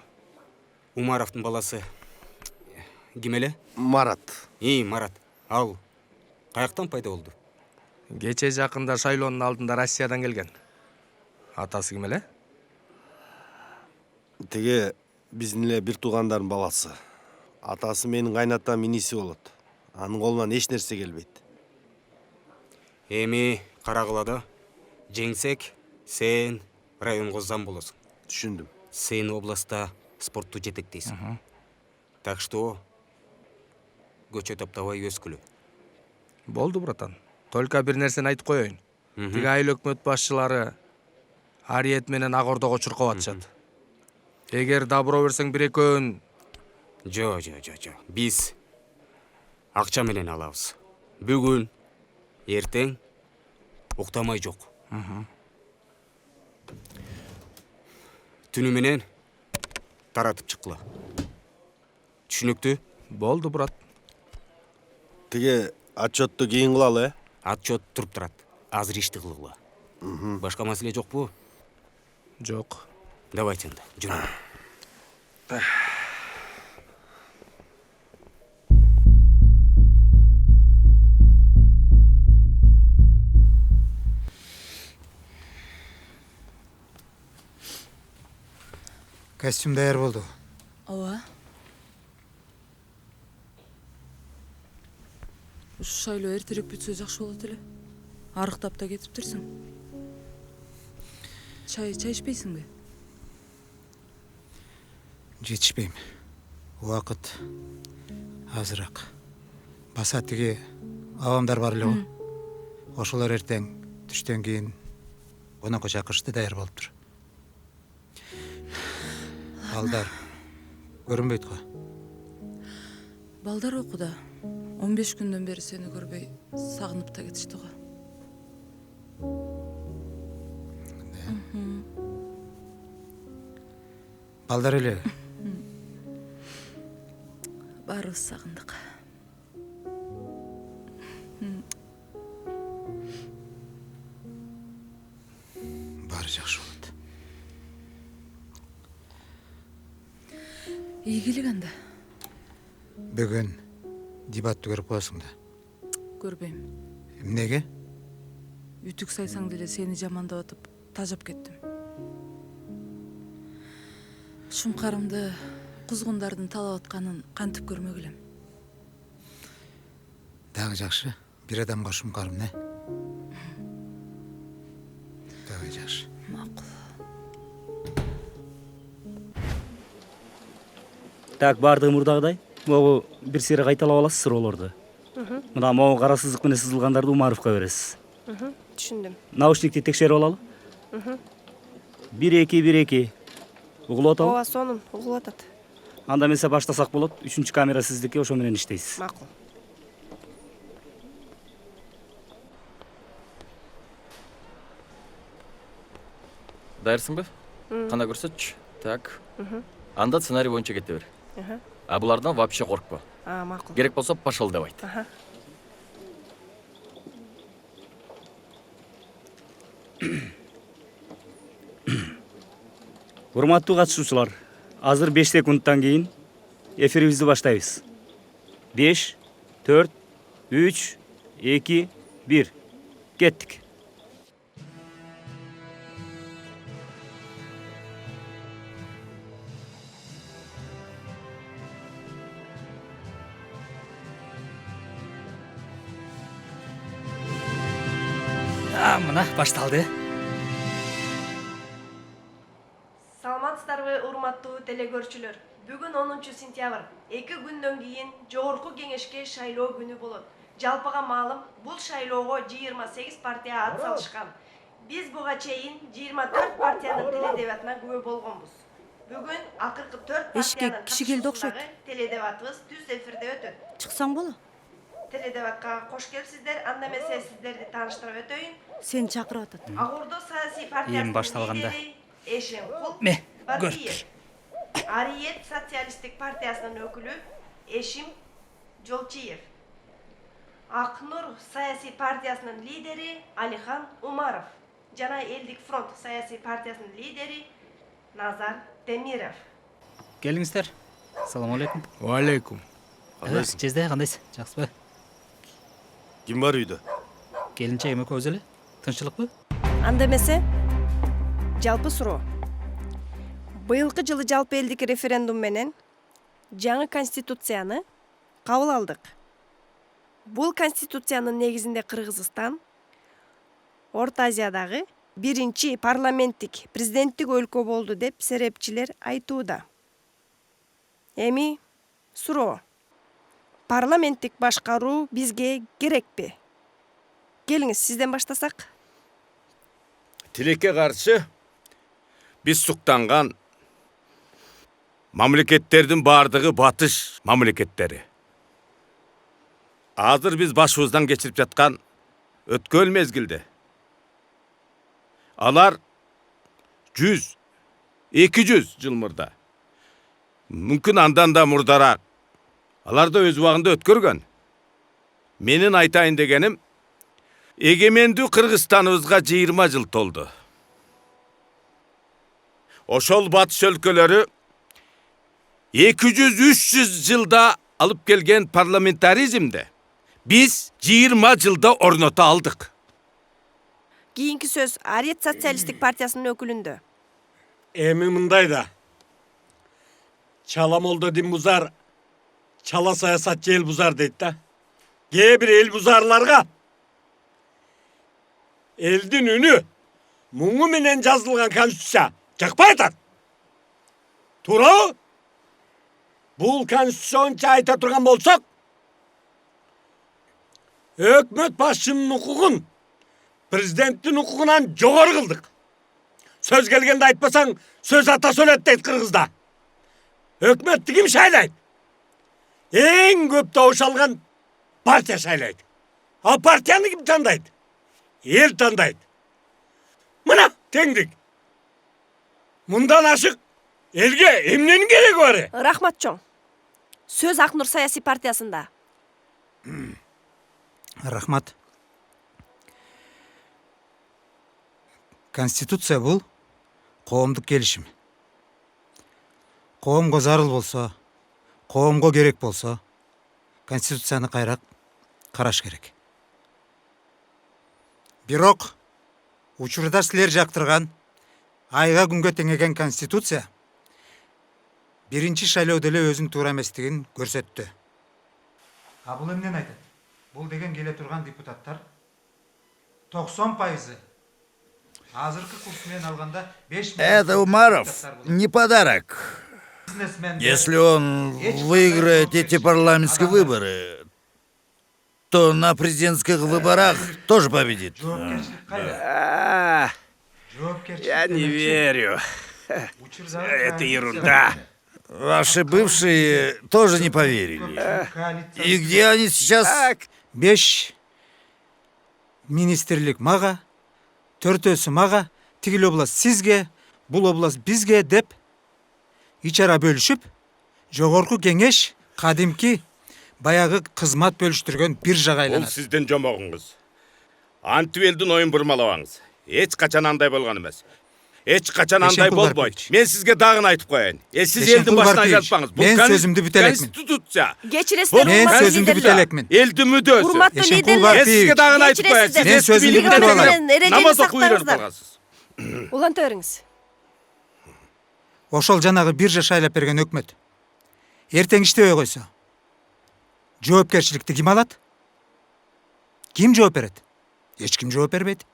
Умаровдун баласы ким эле? Марат. Марат. Ал каяктан пайда болду? Кече жакында шайлоонун алдында Россиядан келген. Атасы ким эле? Теге биздин эле бир туугандардын баласы. Атасы менин кайнатам иниси болот. Анын колунан эч нерсе келбейт. Эми Каракылада жеңсек, сен районго зам болосуң. Түшүндүм. Сен областта спортту жетектейсиң. Так что көчө таптабай өскүлө. Болду, братан. Только бир нерсени айтып коеюн. Тиги айыл өкмөт башчылары Ариет менен Ак Ордого чуркап атышат. Эгер добро берсең бир экөөн... Жо. Биз акча менен алабыз. Бүгүн, эртең уктамай жок. Түнү менен таратып чыккыла. Түшүнүктүү? Болду, брат. Теге отчетту кийин кылалы, Отчет туруп турат. Азыр ишти кылгыла. Башка маселе жокпу? Жок. Давайте анда, жүрөлү. Костюм даяр болду. Ооба. Ушу шайлоо эртерээк бүтсө жакшы болот эле. Арыктап да кетиптирсиң. Чай ичпейсиңби? Жетишпейм. Убакыт азыраак. Баса тиги абамдар бар эле го. Ошолор эртең түштөн кийин конокко чакырышты, даяр болуптур. Балдар көрүнбөйт го. Балдар окууда. 15 күндөн бери сени көрбөй сагынып да кетишти го. Балдар эле. Баарыбыз сагындык. Баары жакшы болот. Ийгилик анда. Бүгүн дебатты көрүп коесуң да. Көрбөйм. Эмнеге? Үтүк сайсаң деле сени жамандап атып тажап кеттим. Шумкарымды кузгундардын талап атканын кантип көрмөк элем. Дагы жакшы. Бир адамга шумкарым не? Дагы жакшы. Макул. Так, бардыгы мурдагыдай. Могу бир сыйра кайталап аласыз суроолорду. Мына могу кара сызык менен сызылгандарды Умаровго бересиз. Түшүндүм. Наушникти текшерип алалы. 1-2-1-2. Угулуп атабы? Ооба, сонун угулуп атат. Анда эмесе баштасак болот. 3-чү камера сиздики, ошо менен иштейсиз. Макул. Даярсыңбы? Кандай көрсөтчү. Так. Анда сценарий боюнча кете бер. А булардан вообще коркпо. Макул. Керек болсо пошел деп айт. Урматтуу катышуучулар, азыр 5 секундтан кийин эфирибизди баштайбыз. 5, 4, 3, 2, 1. Кеттик. Мына башталды. Саламатсыздарбы, урматтуу телекөрүүчүлөр. Бүгүн 10 сентябрь. 2 күндөн кийин жогорку кеңешке шайлоо күнү болот. Жалпыга маалым, бул шайлоого 28 партия ат салышкан. Биз буга чейин 24 партиянын теледебатына күбө болгонбуз. Бүгүн акыркы 4 партиянын киши келди окшойт. Теледебатыбыз түз эфирде өтөт. Чыксаң боло. Теледебатка кош келипсиздер. Анда эмесе сиздерди тааныштырып өтөйүн. Сени чакырып атат. Ак Ордо саясий партиясынын башталганда. лидери Эшемкул Ме, Барбиев. Ариет социалисттик партиясынын өкүлү Эшим Жолчиев. Ак Нур саясий партиясынын лидери Алихан Умаров. Жана Элдик фронт саясий партиясынын лидери Назар Демиров. Келиңиздер. Assalomu alaykum. Wa alaykum. Жезде кандайсыз? Жакшысызбы? Ким бар үйдө? Келинчегим экөөбүз эле. Тынччылыкпы? Анда эмесе жалпы суроо. Быйылкы жылы жалпы элдик референдум менен жаңы конституцияны кабыл алдык. Бул конституциянын негизинде Кыргызстан Орто Азиядагы биринчи парламенттик президенттик өлкө болду деп серепчилер айтууда. Эми суроо. Парламенттик башкаруу бизге керекпи? Келиңиз, сизден баштасак. Тилекке каршы биз суктанган мамлекеттердин бардыгы батыш мамлекеттери. Азыр биз башыбыздан кечирип жаткан өткөн мезгилде алар 100, 200 жыл мурда, мүмкүн андан да мурдараак, алар да өз убагында өткөргөн. Менин айтайын дегеним, эгемендүү Кыргызстаныбызга 20 жыл толду. Ошол батыш өлкөлөрү 200-300 жылда алып келген парламентаризмде биз 20 жылда орното алдык. Кийинки сөз Ариет социалисттик партиясынын өкүлүндө. Эми мындай да. Чала молдо дин бузар, чала саясатчы эл бузар дейт да. Кээ бир эл бузарларга элдин үнү муңу менен жазылган конституция жакпай атат. Туурабы? Бул конституцияны айта турган болсок, өкмөт башчынын укугун президенттин укугунан жогору кылдык. Сөз келгенде айтпасаң, сөз ата сөйлөт дейт Кыргызда. Өкмөттү ким шайлайт? Эң көп добуш алган партия шайлайт. А партияны ким тандайт? Эл тандайт. Мына теңдик. Мындан ашык элге эмненин кереги бар? Рахмат чоң. Сөз Ак Нур саясий партиясында. Рахмат. Конституция бул коомдук келишим. Коомго зарыл болсо, коомго керек болсо, конституцияны кайрак караш керек. Бирок учурда силер жактырган айга күнгө теңеген конституция биринчи шайлоодо эле өзүнүн туура эместигин көрсөттү. А бул эмнени айтат? Бул деген келе турган депутаттар 90% азыркы курс менен алганда 5 Это Умаров не подарок. Если он выиграет эти парламентские выборы, кто на президентских выборах тоже победит. Я не верю. Это ерунда. Ваши бывшие тоже не поверили. И где они сейчас? 5 министрлик мага, 4-өсү мага, тигил область сизге, бул область бизге деп ичара бөлүшүп, жогорку кеңеш кадимки баягы кызмат бөлүштүргөн бир жага Ол айланат. сизден жомогуңуз. Антип элдин оюн бурмалабаңыз. Эч качан андай болгон эмес. Эч качан андай Эшенкул болбойт. Барпиевич. Мен сизге дагы айтып коеюн. Сиз Эшенкул элдин башына Барпиевич, айтпаңыз. мен сөзүмдү бүтө элекмин. Конституция. Кечиресиздер, Мен урматтуу сөзүмдү бүтө лидерлер. элекмин. Элдин мүдөөсү. Урматтуу Эшенкул лидерлер. Мен Барпиевич. сизге дагы айтып коеюн. Кечиресиздер. Мен сөзүмдү бүтүрүп алам. Эрежени Намаз окуйберип сактаңыздар. калгансыз. Уланта бериңиз. Ошол жанагы биржа шайлап берген өкмөт эртең иштебей койсо, жоопкерчиликти ким алат? Ким жооп берет? Эч ким жооп бербейт.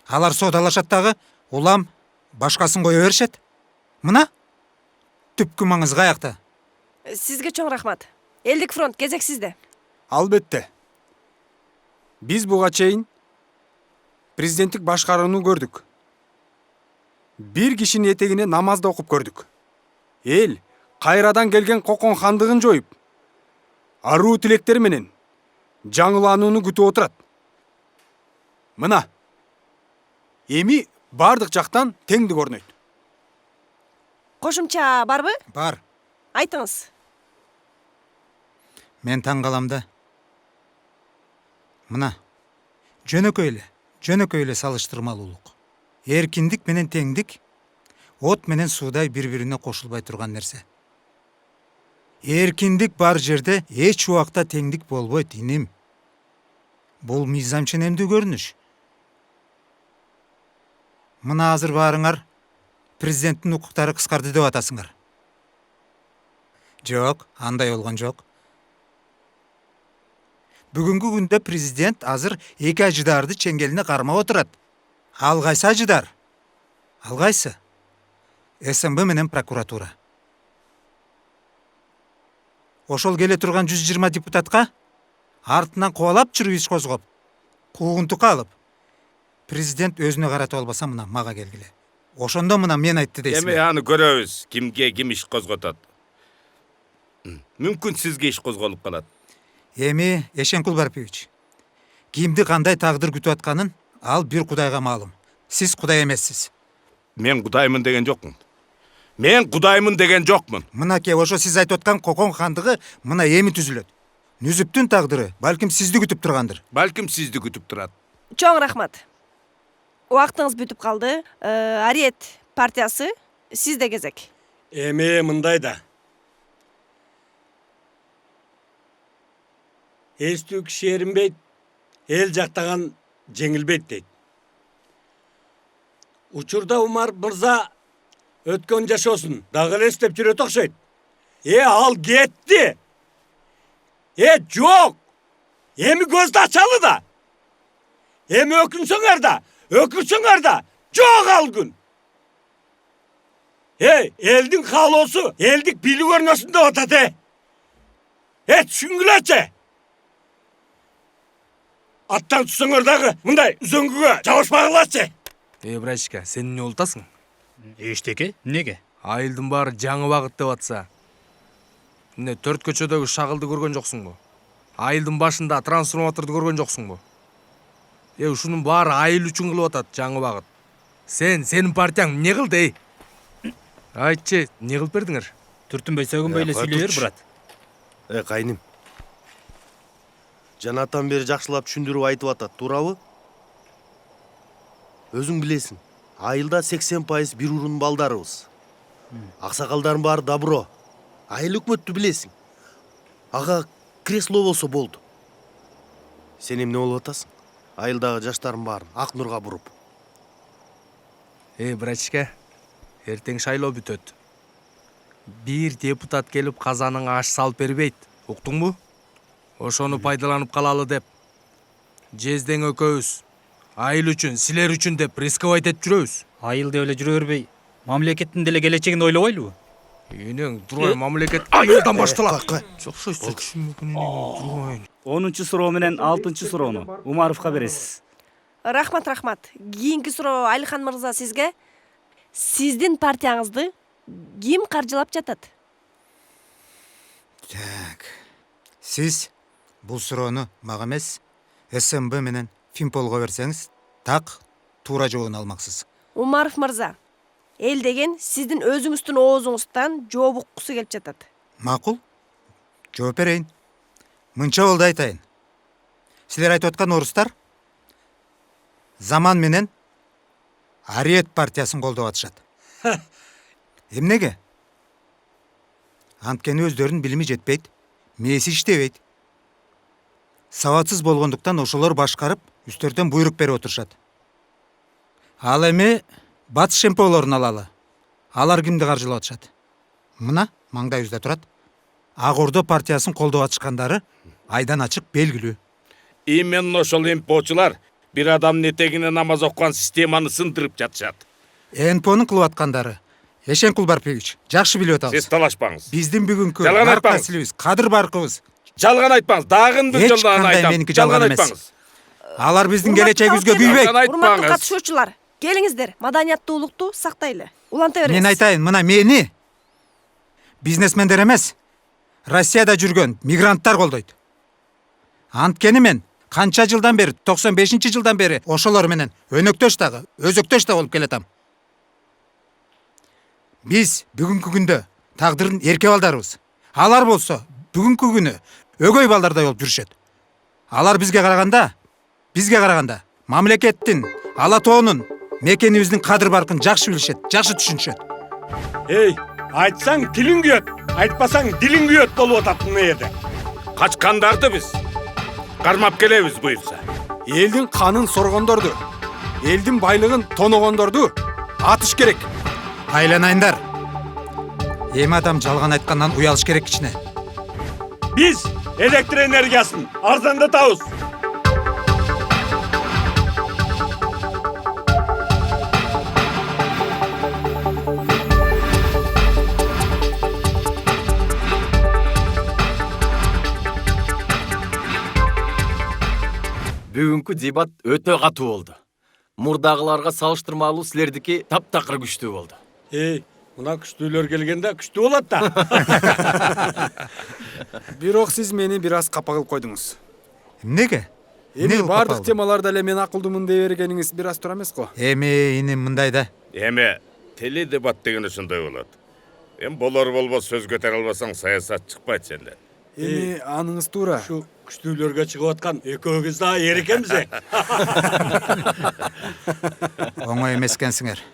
Алар соодалашат дагы, улам башкасын кое беришет. Мына түпкү маңыз каякта? Сизге чоң рахмат. Элдик фронт кезек сизде. Албетте. Биз буга чейин президенттик башкарууну көрдүк. Бир кишинин этегине намазды окуп көрдүк. Эл кайрадан келген кокон хандыгын жоюп, аруу тилектери менен жаңыланууну күтүп отурат. Мына, эми бардык жактан теңдик орнойт. Кошумча барбы? Бар. Айтыңыз. Мен таң калам да. Мына, жөнөкөй эле салыштырмалуулук. Эркиндик менен теңдик от менен суудай бири-бирине кошулбай турган нерсе. Эркиндик бар жерде эч убакта теңдик болбойт, иним. Бул мыйзам ченемдүү көрүнүш. Мына азыр баарыңар президенттин укуктары кыскарды деп атасыңар. Жок, андай болгон жок. Бүгүнкү күндө президент азыр 2 ажыдарды чеңгелине кармап отурат. Ал кайсы ажыдар? Ал кайсы? СМБ менен прокуратура. Ошол келе турган 120 депутатка артынан кубалап жүрүп иш козгоп, куугунтукка алып, президент өзүнө каратып албаса мына мага келгиле. Ошондо мына мен айтты дейсиң. Эми аны көрөбүз. Кимге ким иш козготот. Мүмкүн сизге иш козголуп калат. Эми Эшенкул Барпиевич, кимди кандай тагдыр күтүп атканын ал бир Кудайга маалым. Сиз Кудай эмессиз. Мен Кудаймын деген жокмун. Мен Кудаймын деген жокмун. Мынакей ошо сиз айтып аткан кокон хандыгы мына эми түзүлөт. Нүзүптүн тагдыры балким сизди күтүп тургандыр. Балким сизди күтүп турат. Чоң рахмат. Убактыңыз бүтүп калды. Ариет партиясы сизде кезек. Эми мындай да. Эстүү киши эринбейт, эл жактаган жеңилбейт дейт. Учурда Умар мырза өткөн жашоосун дагы эле эстеп жүрөт окшойт. Ал кетти. Жок. Эми көздү ачалы да. Эми өкүнсөңөр да, жок ал күн. Элдин каалоосу элдик бийлик өрнөсүн деп атат. Түшүнгүлөчү. Аттан түссөңөр дагы мындай үзөңгүгө жабышпагылачы. Братишка, сен эмне болтасың? Эчтеке? Эмнеге? Айылдын баары жаңы багыт деп атса. Эмне 4 көчөдөгү шагылды көргөн жоксуңбу? Айылдын башында трансформаторду көргөн жоксуңбу? Ушунун баары айыл үчүн кылып атат жаңы багыт. Сенин партияң эмне кылды? Айтчы, эмне кылып бердиңер? Түртүнбөй сөгүнбөй эле сүйлөй бер, брат. Кайным. Жанатан бери жакшылап түшүндүрүп айтып атат, туурабы? Өзүң билесиң, айылда 80% бир урун балдарыбыз. Аксакалдардын баары добро. Айыл өкмөттү билесиң. Ага кресло болсо болду. Сен эмне болуп атасың? Айылдагы жаштардын баарын ак нурга буруп. Братишка, эртең шайлоо бүтөт. Бир депутат келип казаныңа аш салып бербейт. Уктуңбу? Ошону пайдаланып калалы деп. Жездең экөөбүз айыл үчүн, силер үчүн деп рисковать этип жүрөбүз. Айыл деп эле жүрө бербей, мамлекеттин деле келечегин ойлобойлубу? Энең Турай мамлекет айылдан башталат. Жокшойсо түшүнбөгөн энең Турай. 10-чу суроо менен 6-чы суроону Умаровго бересиз. Рахмат, рахмат. Кийинки суроо Алихан мырза сизге. Сиздин партияңызды ким каржылап жатат? Так. Сиз бул суроону мага эмес, СМБ менен Финполго берсеңиз, так туура жообун алмаксыз. Умаров мырза, эл деген сиздин өзүңүздүн оозуңуздан жооп уккусу келип жатат. Макул. Жооп берейин. Мынча болду айтайын. Силер айтып аткан орустар Заман менен Ариет партиясын колдоп атышат. Эмнеге? Анткени өздөрүнүн билими жетпейт, мээси иштебейт. Сабатсыз болгондуктан ошолор башкарып, үстөрдөн буйрук берип отурушат. Ал эми батыш шемполорун алалы. Алар кимди каржылап атышат? Мына маңдайыбызда турат. Ак Ордо партиясын колдоп атышкандары айдан ачык белгилүү. Именно ошол эмпоочулар бир адамдын этегине намаз окуган системаны сындырып жатышат. ЭНПОнун кылып аткандары Эшен Кулбарбекович жакшы билип атабыз. Сиз талашпаңыз. Биздин бүгүнкү Жалган нарк айтпаңыз. маселебиз, кадыр баркыбыз. Жалган айтпаңыз. Дагы бир Эч жолдон кандай айтам. меники жалган эмес. Алар биздин келечегибизге күйбөйт. Урматтуу катышуучулар, келиңиздер, маданияттуулукту сактайлы. Уланта беребиз. Мен айтайын, мына мени бизнесмендер эмес, Россияда жүргөн мигранттар колдойт. Анткени мен канча жылдан бери, 95-жылдан бери ошолор менен өнөктөш дагы, өзөктөш да болуп келатам. Биз бүгүнкү күндө тагдырдын эрке балдарыбыз. Алар болсо бүгүнкү күнү өгөй балдардай болуп жүрүшөт. Алар бизге караганда мамлекеттин, ала тоонун, мекенибиздин кадыр баркын жакшы билишет, жакшы түшүнүшөт. Эй, айтсаң тилиң күйөт, айтпасаң дилиң күйөт болуп атат мына жерде. Качкандарды биз кармап келебиз буюрса. Элдин канын соргондорду, элдин байлыгын тоногондорду атыш керек. Айланайындар. Эми адам жалган айткандан уялыш керек кичине. Биз электр энергиясын арзандатабыз. Бүгүнкү дебат өтө катуу болду. Мурдагыларга салыштырмалуу силердики таптакыр күчтүү болду. Эй, мына күчтүүлөр келгенде күчтүү болот да. Бирок сиз мени бир аз капа кылып койдуңуз. Эмнеге? Эми бардык темаларда эле мен акылдуумун дей бергениңиз бир аз туура эмес го? Эми иним мындай да. Эми теле дебат деген ошондой болот. Эми болор болбос сөз көтөрө албасаң саясат чыкпайт сенден. Эми аныңыз туура. Şu күчтүүлөргө чыгып аткан экөөбүз да эр экенбиз. Оңой эмес экенсиңер.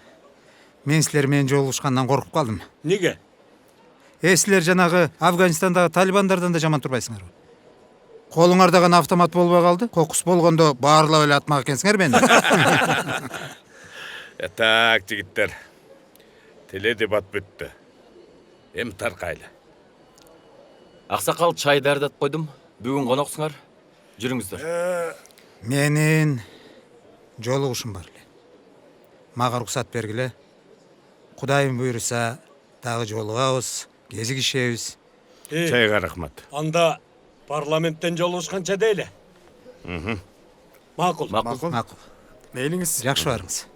Мен силер менен жолугушкандан коркуп калдым. Неге? Силер жанагы Афганистандагы талибандардан да жаман турбайсыңар. Колуңарда гана автомат болбой калды. Кокус болгондо баарлап эле атмак экенсиңер мени. Так, жигиттер. Теле дебат бүттү. Эми таркайлы. Аксакал чай даярдап койдум. Бүгүн коноксуңар. Жүрүңүздөр. Менин жолугушум бар эле. Мага уруксат бергиле. Кудайым буйруса, дагы жолугабыз, кезигишебиз. Чайга рахмат. Анда парламенттен жолугушканча дейли. Макул. Макул. Мейлиңиз. Жакшы барыңыз.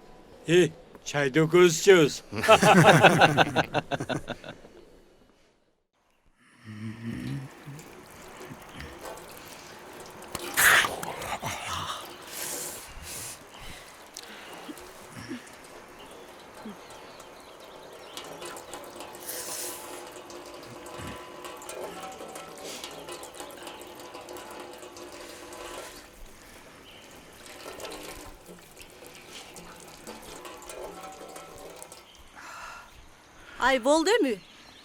Чайды экөөбүз ичебиз. Ай болду эми?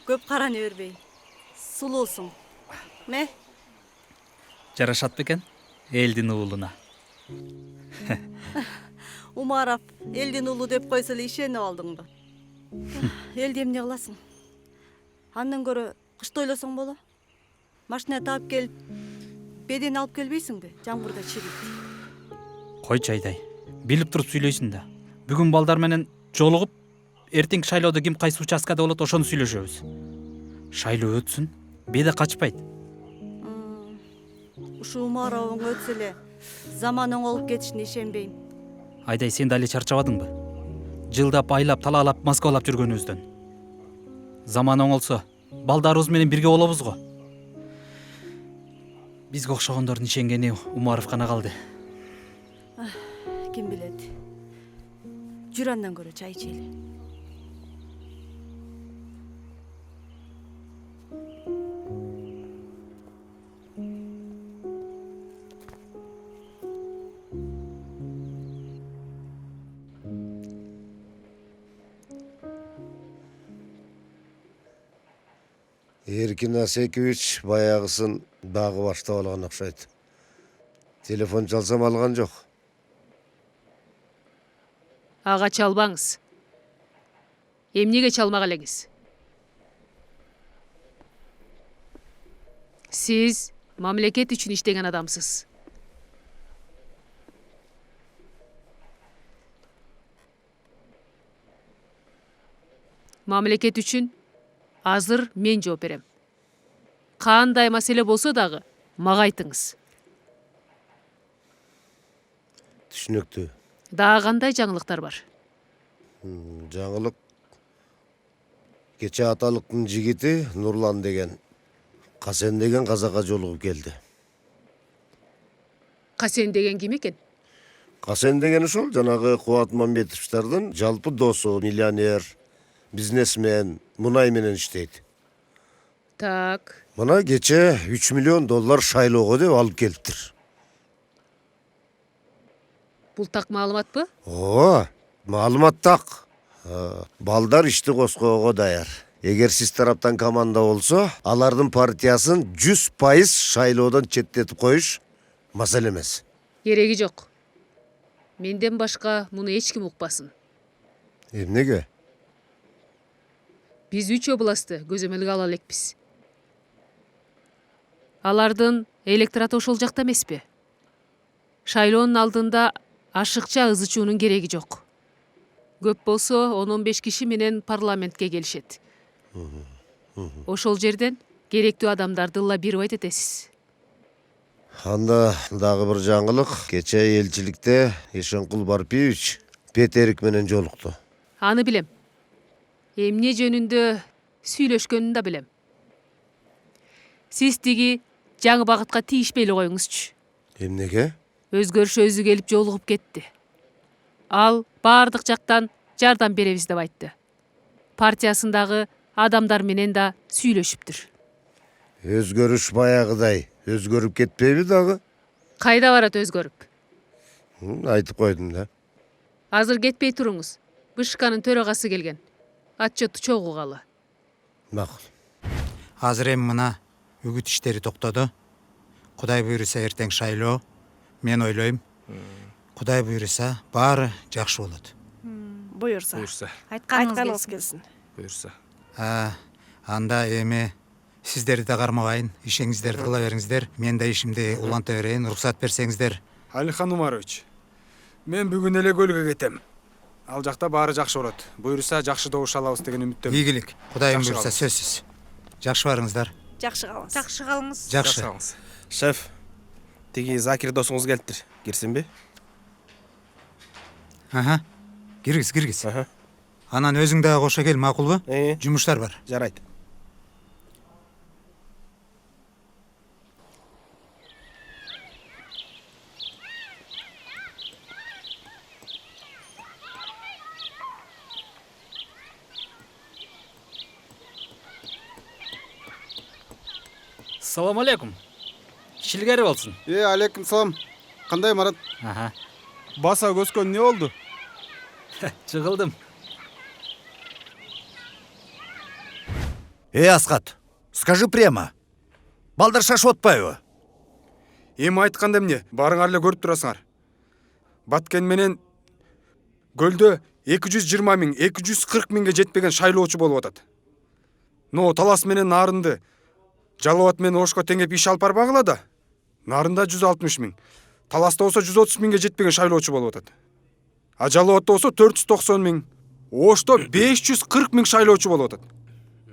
Көп караны бербей. Сулуусуң. Ме? Жарашат бекен элдин уулуна. Умаров элдин уулу деп койсо эле ишенип алдыңбы? Элди эмне кыласың? Андан көрө кышты ойлосоң боло. Машина таап келип, беден алып келбейсиңби? Жамгырда чирийт. Койчу Айдай. Билип туруп сүйлөйсүң да. Бүгүн балдар менен жолугуп, эртең шайлоодо ким кайсы участкада болот ошону сүйлөшөбүз. Шайлоо өтсүн. Беде качпайт. Ушул маробуң өтсө эле заман оңолуп кетишине ишенбейм. Айдай, сен дали чарчабадыңбы? Жылдап, айлап, талаалап, маскалап жүргөнүбүздөн. Заман оңолсо, балдарыбыз менен бирге болобуз го. Бизге окшогондордун ишенгени Умаров гана калды. Ким билет. Жүр андан көрө чай ичели. Эркин Асекович баягысын дагы баштап алган окшойт. Телефон чалсам алган жок. Ага чалбаңыз. Эмнеге чалмак элеңиз? Сиз мамлекет үчүн иштеген адамсыз. Мамлекет үчүн азыр мен жооп берем. Кандай маселе болсо дагы мага айтыңыз. Түшүнүктүү. Дагы кандай жаңылыктар бар? Жаңылык. Кече аталыктын жигити Нурлан деген, Касен деген казакка жолугуп келди. Касен деген ким экен? Касен деген ошол жанагы Кубат Мамбетовичтардын жалпы досу, миллионер, бизнесмен, мунай менен иштейт. Так. Мына кече 3 миллион доллар шайлоого деп алып келиптир. Бул так маалыматпы? Ооба, маалымат так. Балдар ишти коскоого даяр. Эгер сиз тараптан команда болсо, алардын партиясын 100% шайлоодон четтетип коюш маселе эмес. Кереги жок. Менден башка муну эч ким укпасын. Эмнеге? Биз 3 областты көзөмөлгө ала элекпиз. Алардын электораты ошол жакта эмеспи? Шайлоонун алдында ашыкча ыз ичүүнүн кереги жок. Көп болсо 10-15 киши менен парламентке келишет. Ошол жерден керектүү адамдарды лоббировать этесиз. Анда дагы бир жаңылык. Кече элчиликте Ишенкул Барпиевич Петерик менен жолукту. Аны билем. Эмне жөнүндө сүйлөшкөнүн да билем. Сиз тиги жаңы багытка тийишпей эле коюңузчу. Эмнеге? Өзгөрүш өзү келип жолугуп кетти. Ал баардык жактан жардам беребиз деп айтты. Партиясындагы адамдар менен да сүйлөшүптүр. Өзгөрүш баягыдай өзгөрүп кетпейби дагы? Кайда барат өзгөрүп? Айтып койдум да. Азыр кетпей туруңуз. БШКнын төрагасы келген. Отчетту чогугалы. Макул. Азыр эми мына үгүт иштери токтоду. Кудай буйруса эртең шайлоо. Мен ойлойм, Кудай буйруса баары жакшы болот. Буйурса. Айтканыңыз келсин. Буйурса. Анда эми сиздерди да кармабайын, ишиңиздерди кыла бериңиздер. Мен да ишимди уланта берейин, уруксат берсеңиздер. Алихан Умарович, мен бүгүн эле көлгө кетем. Ал жакта баары жакшы болот. Буйруса жакшы добуш алабыз деген үмүттөмүн. Ийгилик. Кудайым буйруса сөзсүз. Жакшы барыңыздар. Жакшы калыңыз. Жакшы калыңыз. Жакшы. Шеф, тиги Закир досуңуз келиптир. Кирсинби? Киргиз. Анан өзүң дагы кошо кел, макулбу? Жумуштар бар. Жарайт. Салам алейкум. Кишилгери болсун. Алейкум салам. Кандай Марат? Баса көскөн не болду? Жыгылдым. Асхат, скажи прямо. Балдар шашып атпайбы? Эми айтканда эмне? Барыңар эле көрүп турасыңар. Баткен менен көлдө 220 миң, 240 миңге жетпеген шайлоочу болуп атат. Но Талас менен Нарынды Жалал Абад менен Ошко теңеп иш алып барбагыла да. Нарында 160 миң. Таласта болсо 130 миңге жетпеген шайлоочу болуп атат. А Жалал Абадта болсо 490 миң. Ошто 540 миң шайлоочу болуп атат.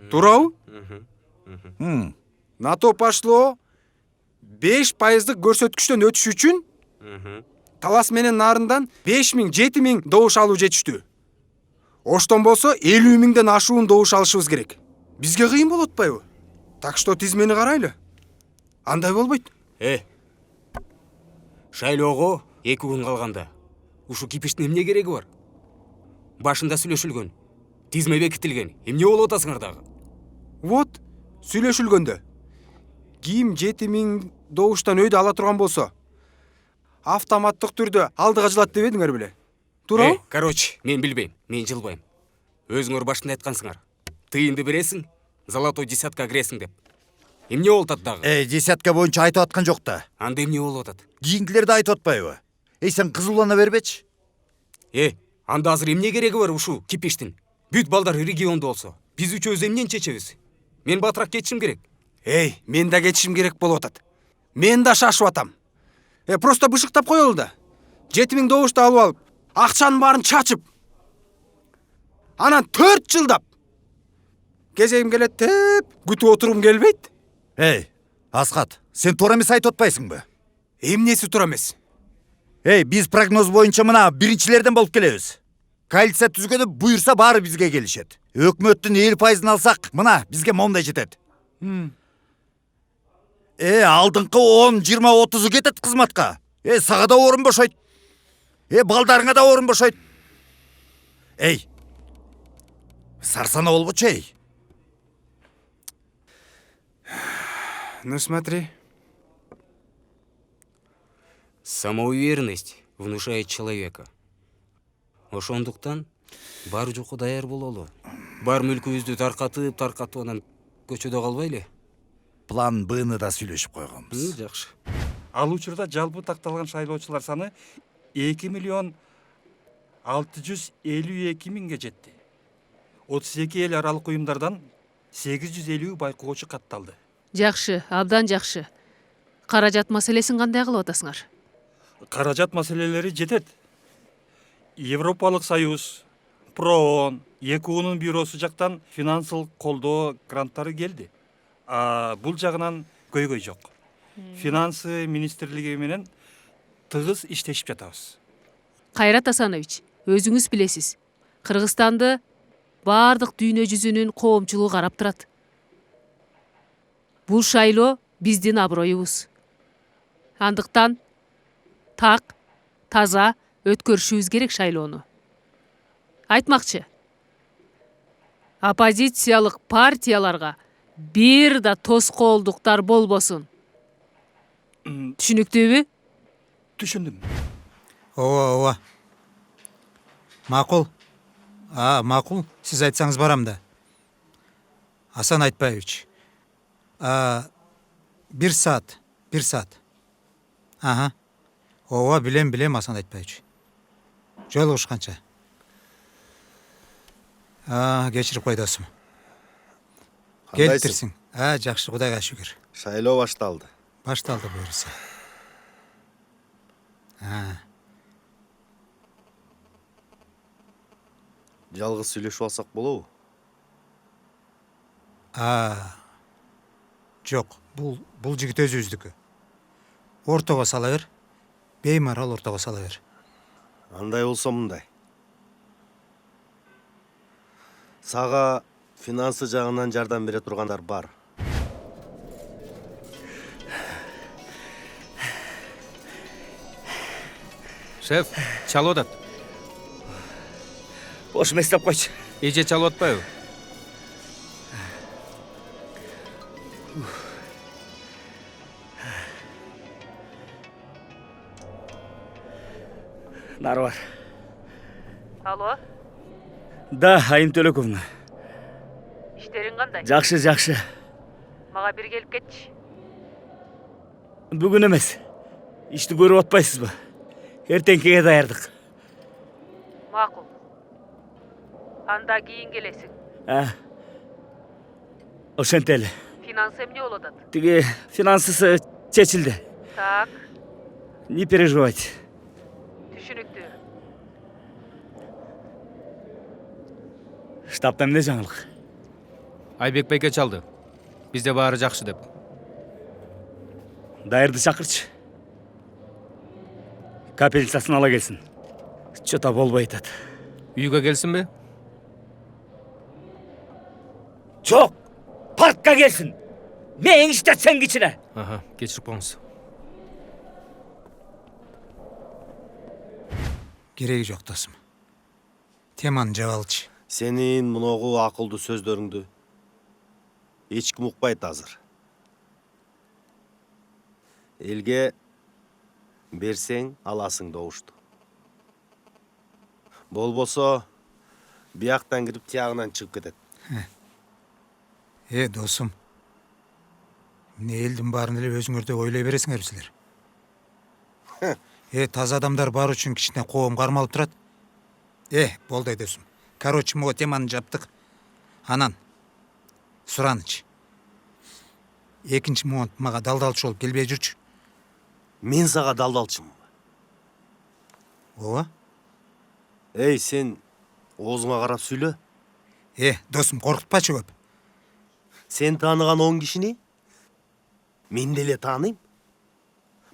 Туурабы? на то пошло 5% көрсөткүчтөн өтүш үчүн талас менен нарындан 5000-7000 добуш алуу жетиштүү. Оштон болсо 50.000ден ашуун добуш алышыбыз керек. Бизге кыйын болот атпайбы? Так что тизмени карайлы. Андай болбойт. Шайлоого 2 күн калганда ушу кипиштин эмне кереги бар? Башында сүйлөшүлгөн, тизме бекитилген. Эмне болуп атасыңар дагы? Вот, сүйлөшүлгөндө. Ким 7000 добуштан өйдө ала турган болсо, автоматтык түрдө алдыга жылат деп едиңер беле. Туурабы? Короче, мен билбейм, мен жылбайм. Өзүңөр башында айткансыңар. Тыйынды бересиң, золотой десятка киресиң деп. Эмне болуп атат дагы? Десятка боюнча айтып аткан жок да. Анда эмне болуп атат? Кийинкилерди айтып атпайбы? Сен кызуулана бербечи. Анда азыр эмне кереги бар ушу кипиштин? Бүт балдар региондо болсо, биз үчөөбүз эмнени чечебиз? Мен батыраак кетишим керек. Мен да кетишим керек болуп атат. Мен да шашып атам. Просто бышыктап коелу да. 7000 добушту алып алып, акчанын баарын чачып. Анан 4 жылдап кезегим келет деп күтүп отургум келбейт. Асхат, сен туура эмес айтып атпайсыңбы? Эмнеси туура эмес? Биз прогноз боюнча мына биринчилерден болуп келебиз. Коалиция түзгөнү буюрса баары бизге келишет. Өкмөттүн 50%-ын алсак, мына бизге момундай жетет. Алдыңкы 10, 20, 30 кетет кызматка. Сага да орун бошойт. Балдарыңа да орун бошойт. Сарсана болбочу, Ну смотри. Самоуверенность внушает человека. Ошондуктан бар жокко даяр бололу. Бар мүлкүбүздү таркатып анан көчөдө калбайлы. План Б'ны да сүйлөшүп койгонбуз. Жакшы. Ал учурда жалпы такталган шайлоочулар саны 2.652.000ге жетти. 32 эл аралык уюмдардан 850 байкоочу катталды. Жакшы, абдан жакшы. Каражат маселесин кандай кылып атасыңар? Каражат маселелери жетет. Европалык союз, ПРООН, ЕКУнун бюросу жактан финансылык колдоо гранттары келди. Бул жагынан көйгөй жок. Финансы министрлиги менен тыгыз иштешип жатабыз. Кайрат Асанович, өзүңүз билесиз. Кыргызстанды бардык дүйнө жүзүнүн коомчулугу карап турат. Бул шайлоо биздин аброюбуз. Андыктан так, таза өткөрүшүбүз керек шайлоону. Айтмакчы, оппозициялык партияларга бир да тоскоолдуктар болбосун. Түшүнүктүүбү? Түшүндүм. Ооба. Макул. Макул. Сиз айтсаңыз барам да. Асан Айтбаевич. 1 саат. Ооба, билем Асан Айтбаевич. Жолугушканча. Кечирип кой досум. Келиптирсиң. Жакшы, Кудайга шүгүр. Шайлоо башталды. Башталды буюрса. Жалгыз сүйлөшүп алсак болобу? Жок, бул жигит өзүбүздүкү. Ортого сала бер. Беймарал ортого сала бер. Андай болсо мындай. Сага финансы жагынан жардам бере тургандар бар. Шеф, чалып атат. Бош эмес деп койчу. Эже чалып атпайбы? Нары бар. Алло, Да, Айым Төлөковна. иштериң кандай? Жакшы. Мага бир келип кетчи. Бүгүн эмес. Ишти көрүп атпайсызбы? Эртеңкиге даярдык. Макул. Анда кийин келесиң. Ошентели. Финансы эмне болуп атат? Тиги финансысы чечилди. Так, Не переживайте. түшүнүктүү. Штабта эмне жаңылык? Айбек байке чалды. Бизде баары жакшы деп. Дайырды чакырчы. Капельницасын ала келсин. Чота болбой атат. Үйгө келсинби? Жок, паркка келсин. Мен иштетсең кичине. Аха, кечирип коңуз. Кереги жок досум. Теманы жаап алчы. Сенин муногу акылдуу сөздөрүңдү эч ким укпайт азыр. Элге берсең аласың добушту. Болбосо бияктан кирип тиягынан чыгып кетет. Досум. Эмне элдин баарын эле өзүңөрдөй ойлой бересиңер силер. Таза адамдар бар үчүн кичине коом кармалып турат. Болду досум. Короче, могу теманы жаптык. Анан Сураныч. Экинчи момент мага далдалчы болуп келбей жүрчү. Мен сага далдалчымын. Ооба. Сен оозуңа карап сүйлө. Досум, коркутпачы көп. Сен тааныган 10 кишини мен деле тааныйм.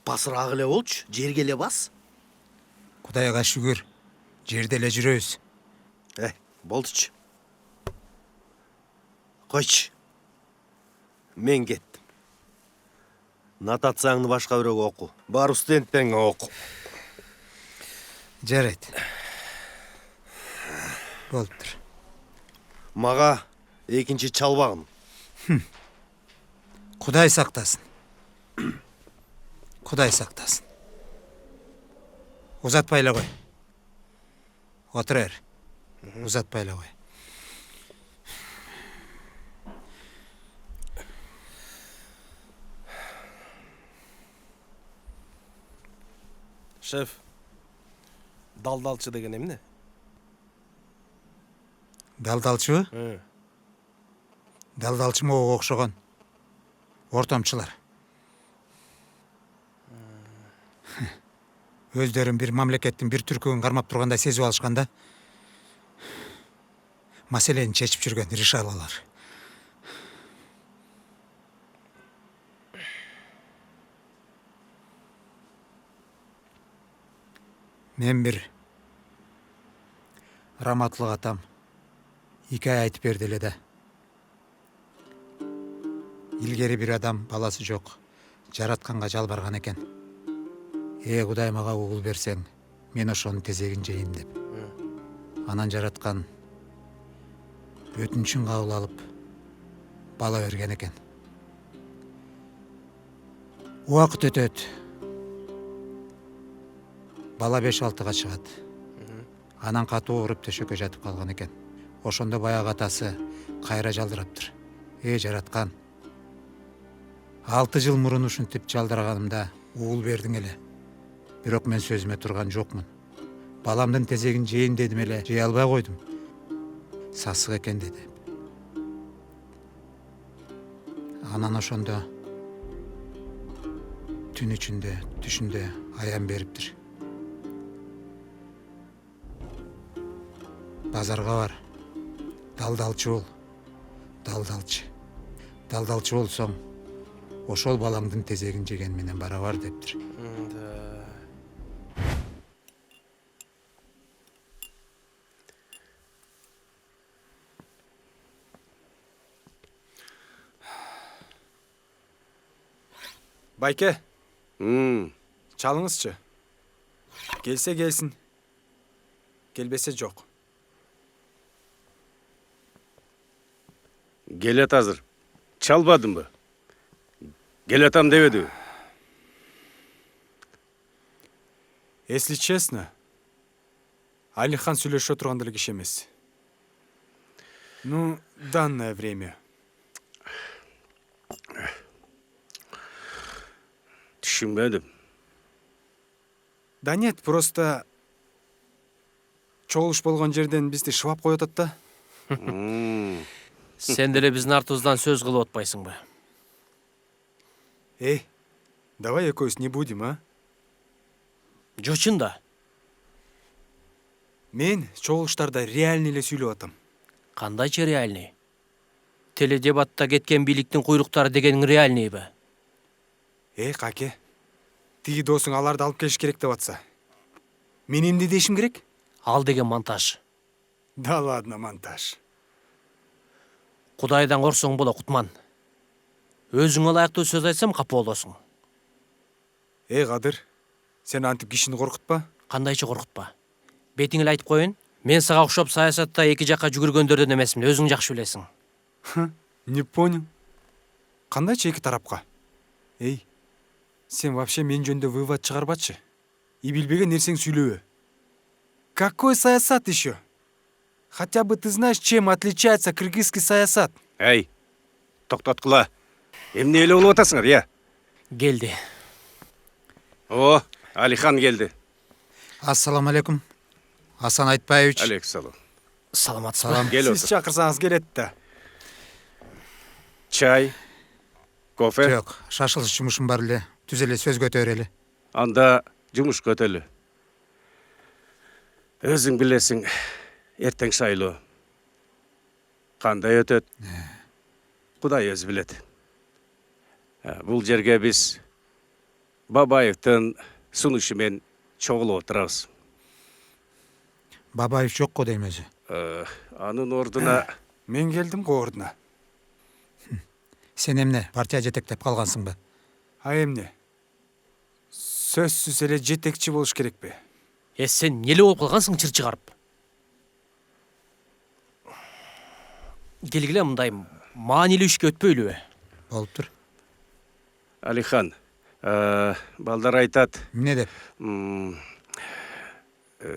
Басыраак эле болчу, жерге эле бас. Кудайга шүгүр. Жерде эле жүрөбүз. Болдучу. Койчу. Мен кеттим. Нотацияңды башка бирөөгө оку. Бар студенттериңе оку. Жарайт. Болуптур. Мага экинчи чалбагын. Кудай сактасын. Кудай сактасын. Узатпай эле кой. Отура бер. Узатпай эле кой. Шеф, далдалчы деген эмне? Далдалчыбы? Далдалчы могуга окшогон ортомчулар. Өздөрүн бир мамлекеттин бир түркүгүн кармап тургандай сезип алышканда маселени чечип жүргөн решалалар. Мен бир раматлык атам хикая айтып берди эле да. Илгери бир адам баласы жок, жаратканга жалбарган экен. Кудай мага угул берсең, мен ошонун тезегин жейин деп. Анан жараткан өтүнүчүн кабыл алып бала берген экен. Убакыт өтөт. Бала 5-6-га чыгат. Анан катуу ооруп төшөккө жатып калган экен. Ошондо баягы атасы кайра жалдыраптыр. Жараткан. 6 жыл мурун ушинтип жалдырганымда угул бердиң эле. Бирок мен сөзүмө турган жокмун. Баламдын тезегин жейин дедим эле, жей албай койдум. Сасык экен деди. Анан ошондо түн ичинде, түшүндө аян бериптир. Базарга бар. Далдалчы бол. Далдалчы. Далдалчы болсоң, ошол балаңдын тезегин жеген менен барабар дептир. Байке. Чалыңызчы. Келсе келсин. Келбесе жок. Келет азыр. Чалбадымбы? Келетам дебедиби? Если честно, Алихан сүйлөшө турган деле киши эмес. Данное время. Түшүнбөдүм. Да нет, просто чогулуш болгон жерден бизди шыбап коюп атат да. Сен деле биздин артыбыздан сөз кылып атпайсыңбы? Давай экөөбүз не будем, а? Жочун да. Мен чогулуштарда реальный эле сүйлөп атам. Кандайча реальный? теледебатта кеткен бийликтин куйруктары дегениң реальныйбы? Каке, тиги досуң аларды алып келиш керек деп атса. Мен эмне дешим керек? Ал деген монтаж. Да ладно, монтаж. Кудайдан корксоң боло, Кутман. Өзүңө ылайыктуу сөз айтсам капа болосуң. Кадыр, сен антип кишини коркутпа. Кандайча коркутпа. Бетиң эле айтып коеюн. Мен сага окшоп саясатта эки жакка жүгүргөндөрдөн эмесмин, өзүң жакшы билесиң. Не понял. Кандайча эки тарапка? Сен вообще мен жөнүндө вывод чыгарбачы. И билбеген нерсең сүйлөбө. Какой саясат еще? Хотя бы ты знаешь, чем отличается кыргызский саясат? Токтоткула. Эмне эле болуп атасыңар, я? Келди. О, Алихан келди. Ассаламу алейкум. Асан Айтбаевич. Алейкум. Саламатсызбы? Салам. Кел Сиз чакырсаңыз келет да. Чай, кофе. Жок, шашылыш жумушум бар эле. Түз эле сөз көтөрөлү. Анда жумуш көтөлү. Өзүң билесиң, эртең шайлоо. Кандай өтөт? Кудай өзү билет. Бул жерге биз Бабаевдин сунушу менен чогулуп отурабыз. Бабаев жок го дейм өзү. Анын ордуна мен келдим го ордуна. Сен эмне, партия жетектеп калгансыңбы? Эмне? Сөзсүз эле жетекчи болуш керекпи? Сен неле болуп калгансың чыр чыгарып? Келгиле мындай маанилүү ишке өтпөйлүбү? Болуптур. Алихан, балдар айтат. Эмне деп?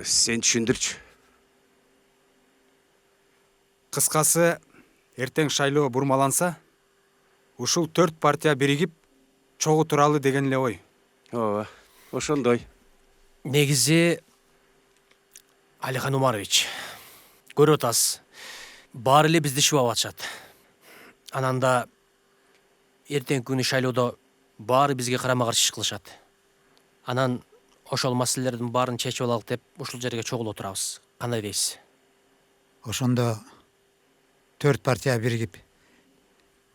Сен түшүндүрчү. Кыскасы, эртең шайлоо бурмаланса, ушул 4 партия биригип чогуу туралы деген эле ой. Ооба, ошондой. Негизи Алихан Умарович, көрүп атасыз. Баары эле бизди шыбап атышат. Анан да эртеңки күнү шайлоодо баары бизге карама-каршы иш кылышат. Анан ошол маселелердин баарын чечип алалык деп ушул жерге чогулуп турабыз. Кандай дейсиз? Ошондо 4 партия биригип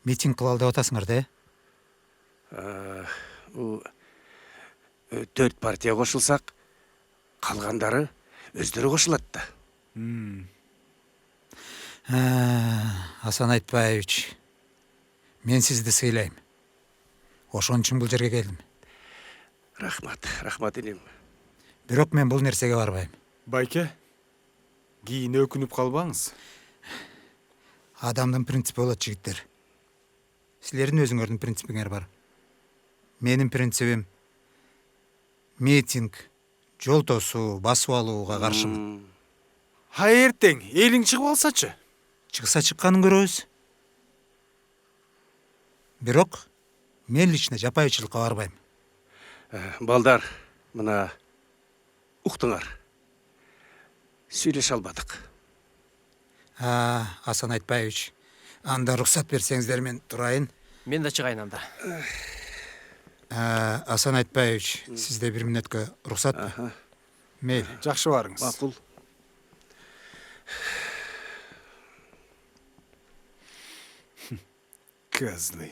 митинг кылалы деп атасыңар да, Бул 4 партия кошулсак, калгандары өздөрү кошулат да. Асан Айтбаевич, мен сизди сыйлайм. Ошон үчүн бул жерге келдим. Рахмат инем. Бирок мен бул нерсеге барбайм. Байке, кийин өкүнүп калбаңыз. Адамдын принципи болот, жигиттер. Силердин өзүңөрдүн принципиңер бар. Менин принцибим митинг, жол тосуу, басып алууга каршымын. Эртең элиң чыгып алсачы? Чыкса чыкканын көрөбүз. Бирок мен лично жапайычылыкка барбайм. Балдар, мына уктуңар. Сүйлөшө албадык. Асан Айтбаевич, анда рухсат берсеңиздер мен турайын. Мен да чыгайын анда. Асан Айтбаевич, сизде 1 мүнөткө рухсатпы? Мейли. Жакшы барыңыз. Макул. Козлы.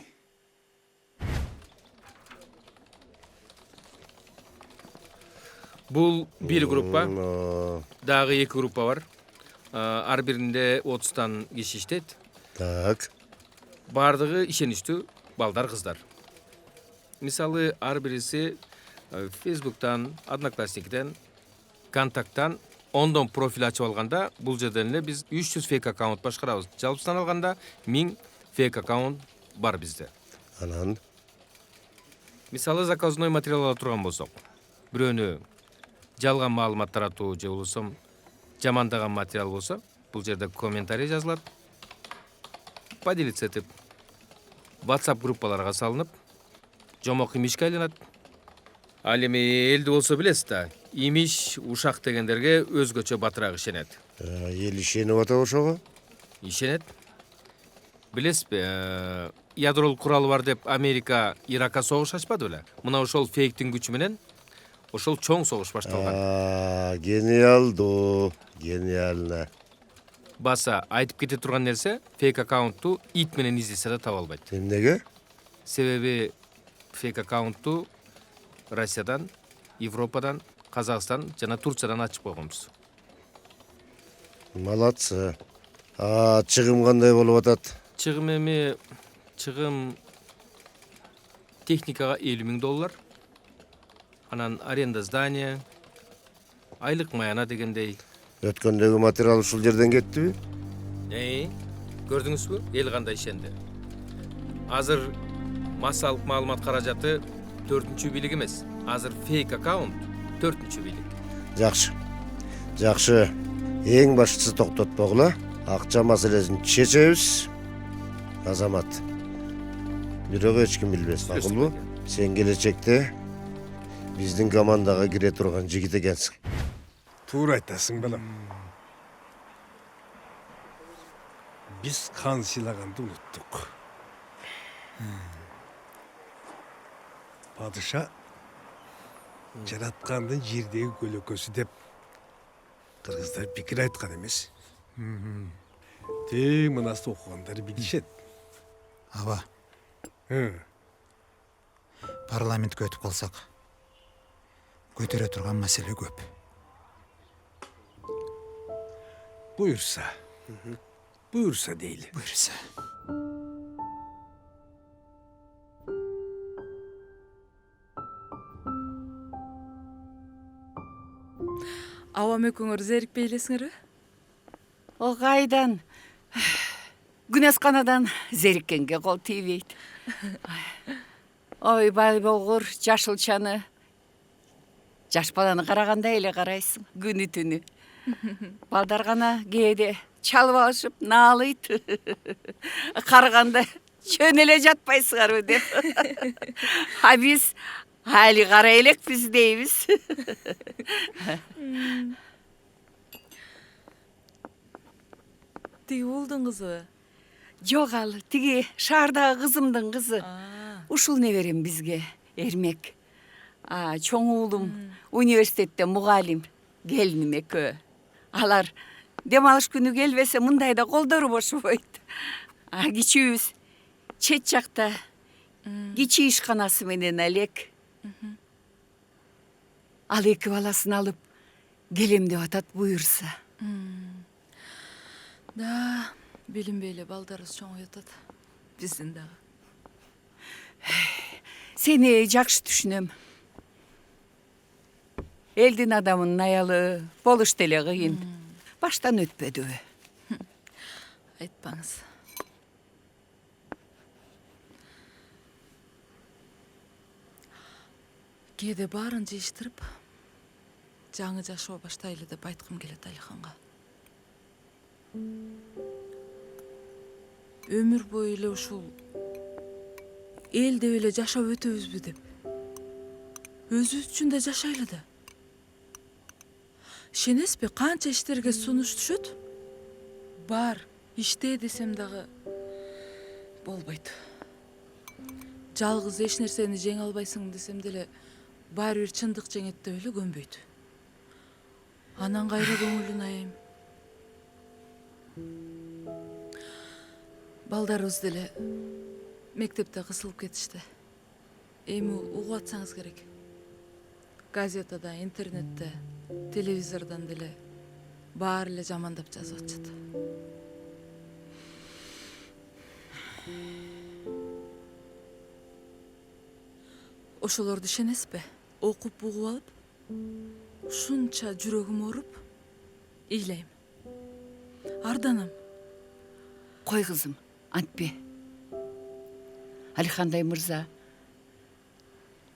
Бул бир группа, дагы 2 группа бар. Ар биринде 30тан киши иштейт. Так. Бардыгы ишеничтүү балдар, кыздар. Мисалы, ар бириси Facebook'тан, Одноклассниктен, Контакттан 10 профиль ачып алганда, бул жерден эле биз 300 фейк аккаунт башкарабыз. Жалпысынан алганда 1000 фейк аккаунт бар бизде. Анан? Мисалы, заказной материал ала турган болсок, бирөөнү жалган маалымат таратуу же болсо жамандаган материал болсо, бул жерде комментарий жазылат. Поделиться этип, WhatsApp группаларга салынып, жомок имишке айланат. Ал эми элди болсо билесиз да, имиш, ушак дегендерге өзгөчө батыраак ишенет. Эл ишенип атабы ошого? Ишенет. Билесизби, ядролук куралы бар деп Америка Иракка согуш ачпады беле? Мына ошол фейктин күчү менен ошол чоң согуш башталган. Гениалдуу, гениально. Баса айтып кете турган нерсе, фейк аккаунтту ит менен издесе да таба албайт. Эмнеге? Себеби фейк аккаунтту Россиядан, Европадан, Казакстан жана Турциядан ачып койгонбуз. Молодцы. Чыгым кандай болуп атат? Чыгым техникага $50,000. Анан аренда здания, айлык маяна дегендей. Өткөндөгү материал ушул жерден кеттиби? Көрдүңүзбү? Эл кандай ишенди. Азыр массалык маалымат каражаты 4-чү бийлик эмес. Азыр фейк аккаунт 4-чү бийлик. Жакшы. Эң башкысы токтотпогула. Акча маселесин чечебиз. Азамат. Бирок эч ким билбес, макулбу? Сен келечекте биздин командага кире турган жигит экенсиң. Туура айтасың, балам. Биз қан сыйлаганды уnuттук. Падыша жараткандын жердеги көлөкөсү деп кыргыздар пикир айткан эмес. Тең мынасы окугандар билишет. Аба. Парламентке өтүп калсак, көтөрө турган маселе көп. Буюрса дейли. Буюрса. Авам экөөңөр зерикпейлесиңерби? О кайдан? Күнөсканадан зериккенге кол тийбейт. Ой, бай болгур жашылчаны жаш баланы карагандай эле карайсың, күнү түнү. Балдар гана кээде чалып алышып наалыйт. Караганда чөн эле жатпайсыңарбы деп. А биз али карай элекпиз дейбиз. Тиги уулдун кызыбы? Жок, ал тиги шаардагы кызымдын кызы. Ушул неберем бизге эрмек. Чоң уулум университетте мугалим, келиним экөө. Алар дем алыш күнү келбесе мындайда колдору бошобойт. Кичүүбүз чет жакта кичи ишканасы менен элек. Ал эки баласын алып келем деп атат, буюрса. Да, билинбей эле балдарыбыз чоңоюп атат. Биздин дагы. Сени жакшы түшүнөм. Элдин адамынын аялы болуш деле кыйын. Баштан өтпөдүбү? Айтпаңыз. Кээде баарын жыйыштырып, жаңы жашоо баштайлы деп айткым келет Алиханга. Өмүр бою эле ушул эл деп эле жашап өтөбүзбү деп. Өзүбүз үчүн да жашайлы да. Ишенесизби, канча иштерге сунуш түшөт? Бар, иште десем дагы болбойт. Жалгыз эч нерсени жеңе албайсың десем деле баары бир чындык жеңет деп эле көнбөйт. Анан кайра көңүлүн аяйм. Балдарыбыз деле мектепте кысылып кетишти. Эми угуп атсаңыз керек. Газетада, интернетте, телевизордон деле баары эле жамандап жазып атышат. Ошолорду ишенесизби? Окуп угуп алып, ушунча жүрөгүм ооруп, ыйлайм. Арданам. Кой кызым, антпе. Алихандай мырза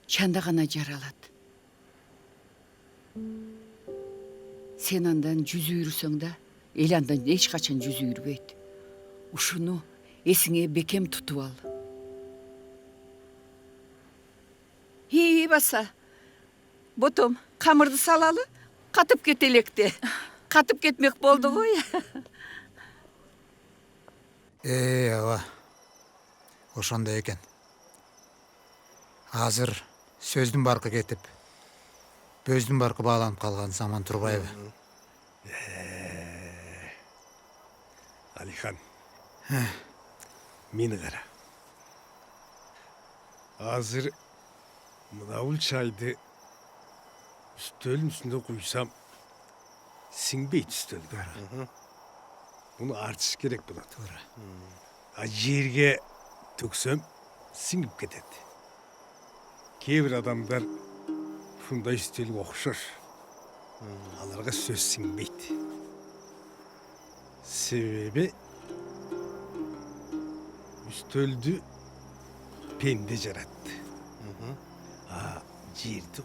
чанда гана жаралат. Сен андан жүзү үйрүсөң да, эл андан эч качан жүзү үйрбөйт. Ушуну эсиңе бекем тутуп ал. Баса, ботом камырды салалы, катып кетелекте. Катып кетмек болду ғой. Аба. Ошондой экен. Азыр сөздүн баркы кетип, бөздүн баркы бааланып калган заман турбайбы? Aliхан. Meni qara. Hazır mınavul çaydı üstölün üstünde koysam sinbeyt üstölde. Bunu artış gerek buna. Doğru. Yerge töksem singip ketedi. Kebir adamlar şunda üstölü okşar. Alarga söz sinbeyt. Sebebi üstölді pende jarattı. Жерді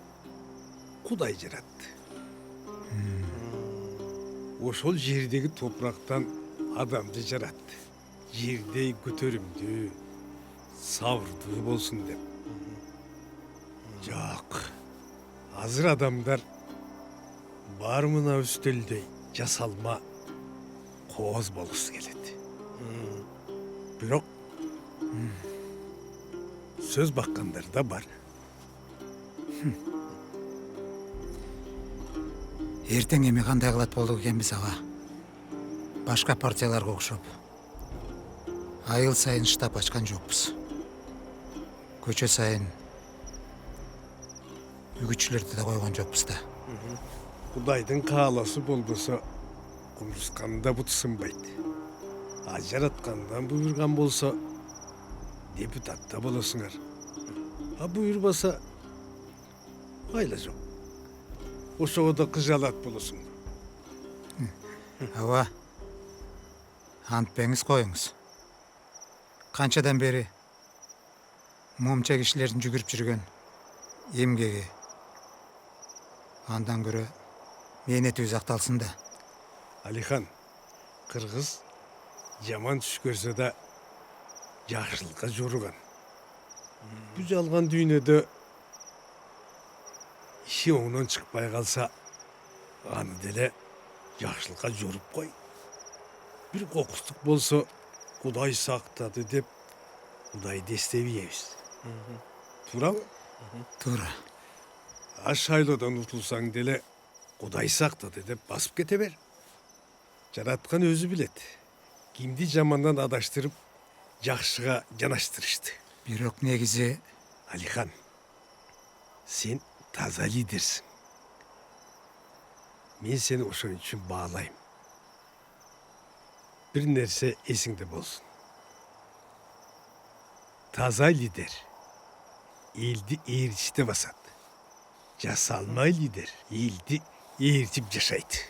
Құдай жаратты. Ошол жердегі топырақтан адамды жаратты. Жердей көтерімді, сабырды болсын деп. Жоқ. Азыр адамдар бар мына үстелдей жасалма қоғыз болғысы келеді. Бирок сөз баққандар да бар. Ертең эми кандай кылат болдук экенбиз ага? Башка партияларга окшоп. Айыл сайын штаб ачкан жокпуз. Көчө сайын үгүтчүлөрдү да койгон жокпуз да. Кудайдын кааласы болбосо кумурсканда бут сынбайт. А жараткандан буйрган болсо депутат да болосуңар. А буйрбаса айла жок. Ошого да кыжалат болосуң. Ава, антпеңиз коюңуз. Канчадан бери момча кишилердин жүгүрүп жүргөн эмгеги андан көрө мээнетибиз акталсын да. Алихан, кыргыз жаман түш көрсө да жакшылыкка жоруган. Бу жалган дүйнөдө иши оңунан чыкпай калса, аны деле жакшылыкка жоруп кой. Бир кокустук болсо, Кудай сактады деп, Кудайды эстебейбиз. Туурабы? Туура. Шайлоодон утулсаң деле, Кудай сактады деп басып кете бер. Жараткан өзү билет. Кимди жамандан адаштырып, жакшыга жанаштырышты. Бирок негизи Алихан, сен таза лидерсің. Мен сені ошон үчүн баалайм. Бир нерсе эсиңде болсун. Таза лидер элди ээрчите басат. Жасалма лидер элди ээрчип жашайт.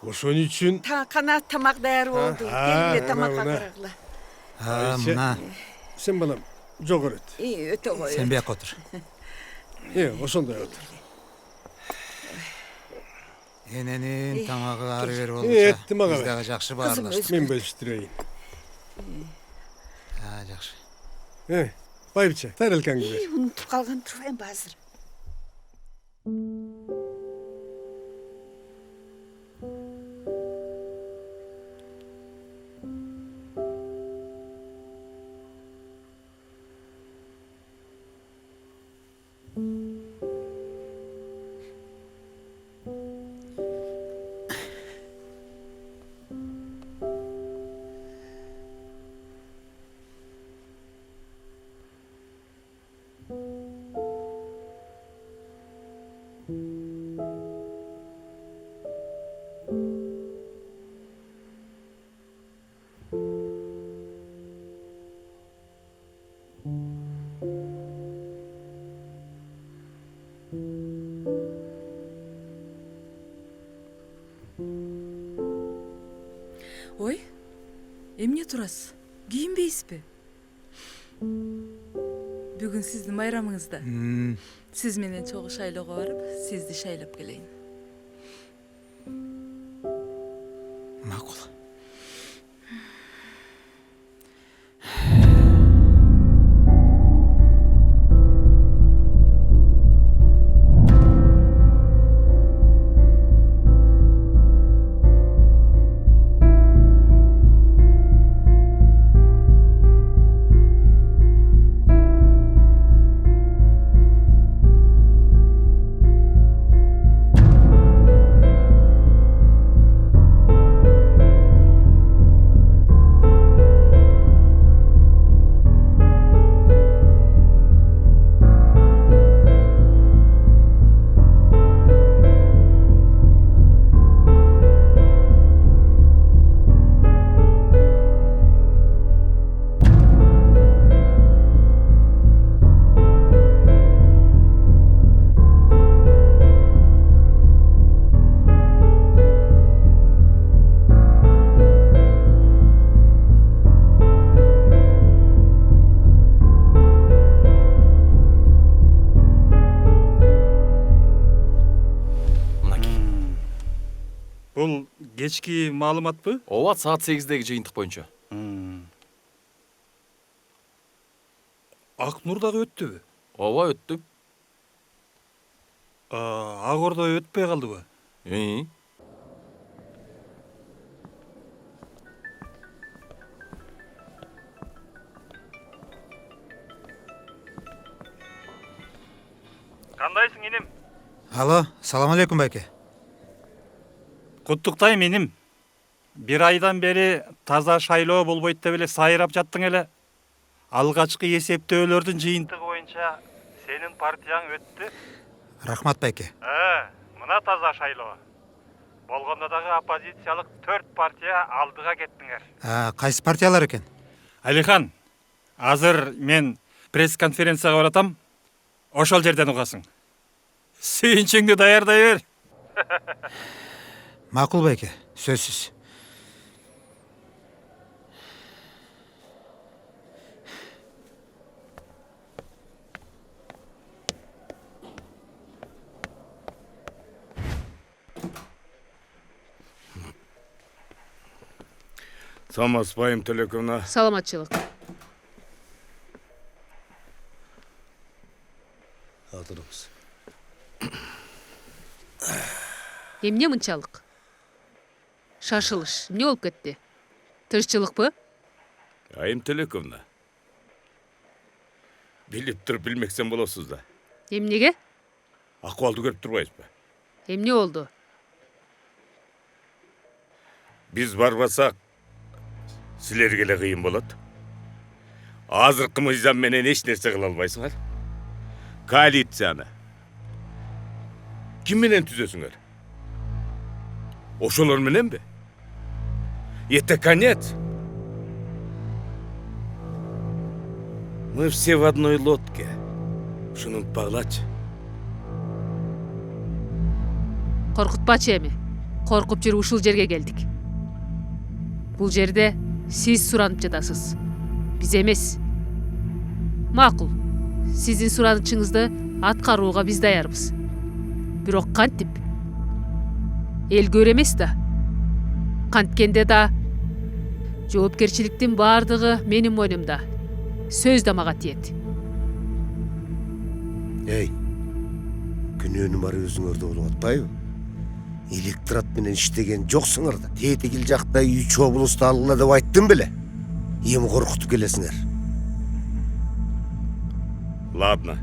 Ошон үчүн Канат тамак даяр болду. Келе тамакка карагыла. мына сен балам жогору өт. Өтө кой. Сен бияка отур. Ошондой отур. Эненин тамагы ары бери Этти болчу. мага Биз дагы жакшы баарлаштык. Мен бөлүштүрөйүн. Жакшы. Байбиче, тарелкаңды бер. Унутуп калган турбайм азыр. Ой, эмне турасыз? Кийинбейсизби? Бүгүн сиздин байрамыңызда. Сиз менен чогуу шайлоого барып, сизди шайлап келейин. Макул. Бул кечки маалыматпы? Ооба, саат 8-деги жыйынтык боюнча. Ак Нур дагы өттүбү? Ооба, өттү. Ак Ордо өтпөй калдыбы? Кандайсың иним? Алло, салам алейкум байке. Куттуктайм иним. Бир айдан бери таза шайлоо болбойт деп эле сайрап жаттың эле. Алгачкы эсептөөлөрдүн жыйынтыгы боюнча сенин партияң өттү. Рахмат байке. Мына таза шайлоо. Болгондо дагы оппозициялык 4 партия алдыга кеттиңер. Кайсы партиялар экен? Алихан, азыр мен пресс-конференцияга баратам. Ошол жерден угасың. Сүйүнчүңдү даярдай бер. Макул байке, сөзсүз. Самаспайым Төлековна. Саламатчылык. Атырыбыз. Эмне мынчалык? Шашылыш. Эмне болуп кетти? Тырышчылыкпы? Айым Төлековна. Билип туруп билмексен болосуз да. Эмнеге? Акыбалды көрүп турбайсызбы? Эмне болду? Биз барбасак, силерге эле кыйын болот. Азыркы мыйзам менен эч нерсе кыла албайсыңар. Коалицияны ким менен түзөсүңөр? Ошолор мененби? Это конец. Мы все в одной лодке. Шуну унутпагылачы. Коркутпачы эми. Коркуп жүрүп ушул жерге келдик. Бул жерде сиз суранып жатасыз. Биз эмес. Макул. Сиздин суранычыңызды аткарууга биз даярбыз. Бирок кантип? Эл көр эмес да. Канткенде да жоопкерчиликтин баардыгы менин мойнумда. Сөз да мага тиет. Эй, күнөөнү бар өзүңөрдө болуп атпайбы? Электорат менен иштеген жоксуңар да. Тетигил жакта үй чобулусту алгыла деп айттым беле. Эми коркутуп келесиңер. Ладно.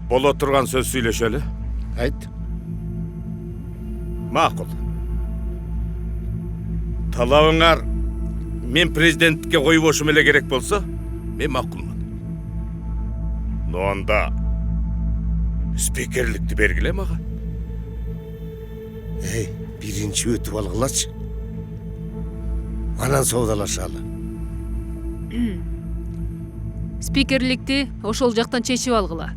Боло турган сөз сүйлөшөлү. Айт. Макул. Талабыңар мен президентке койбошум эле керек болсо, мен макулмун. Но анда спикерликти бергиле мага. Эй, биринчи өтүп алгылачы. Анан соодалашалы. Спикерликти ошол жактан чечип алгыла.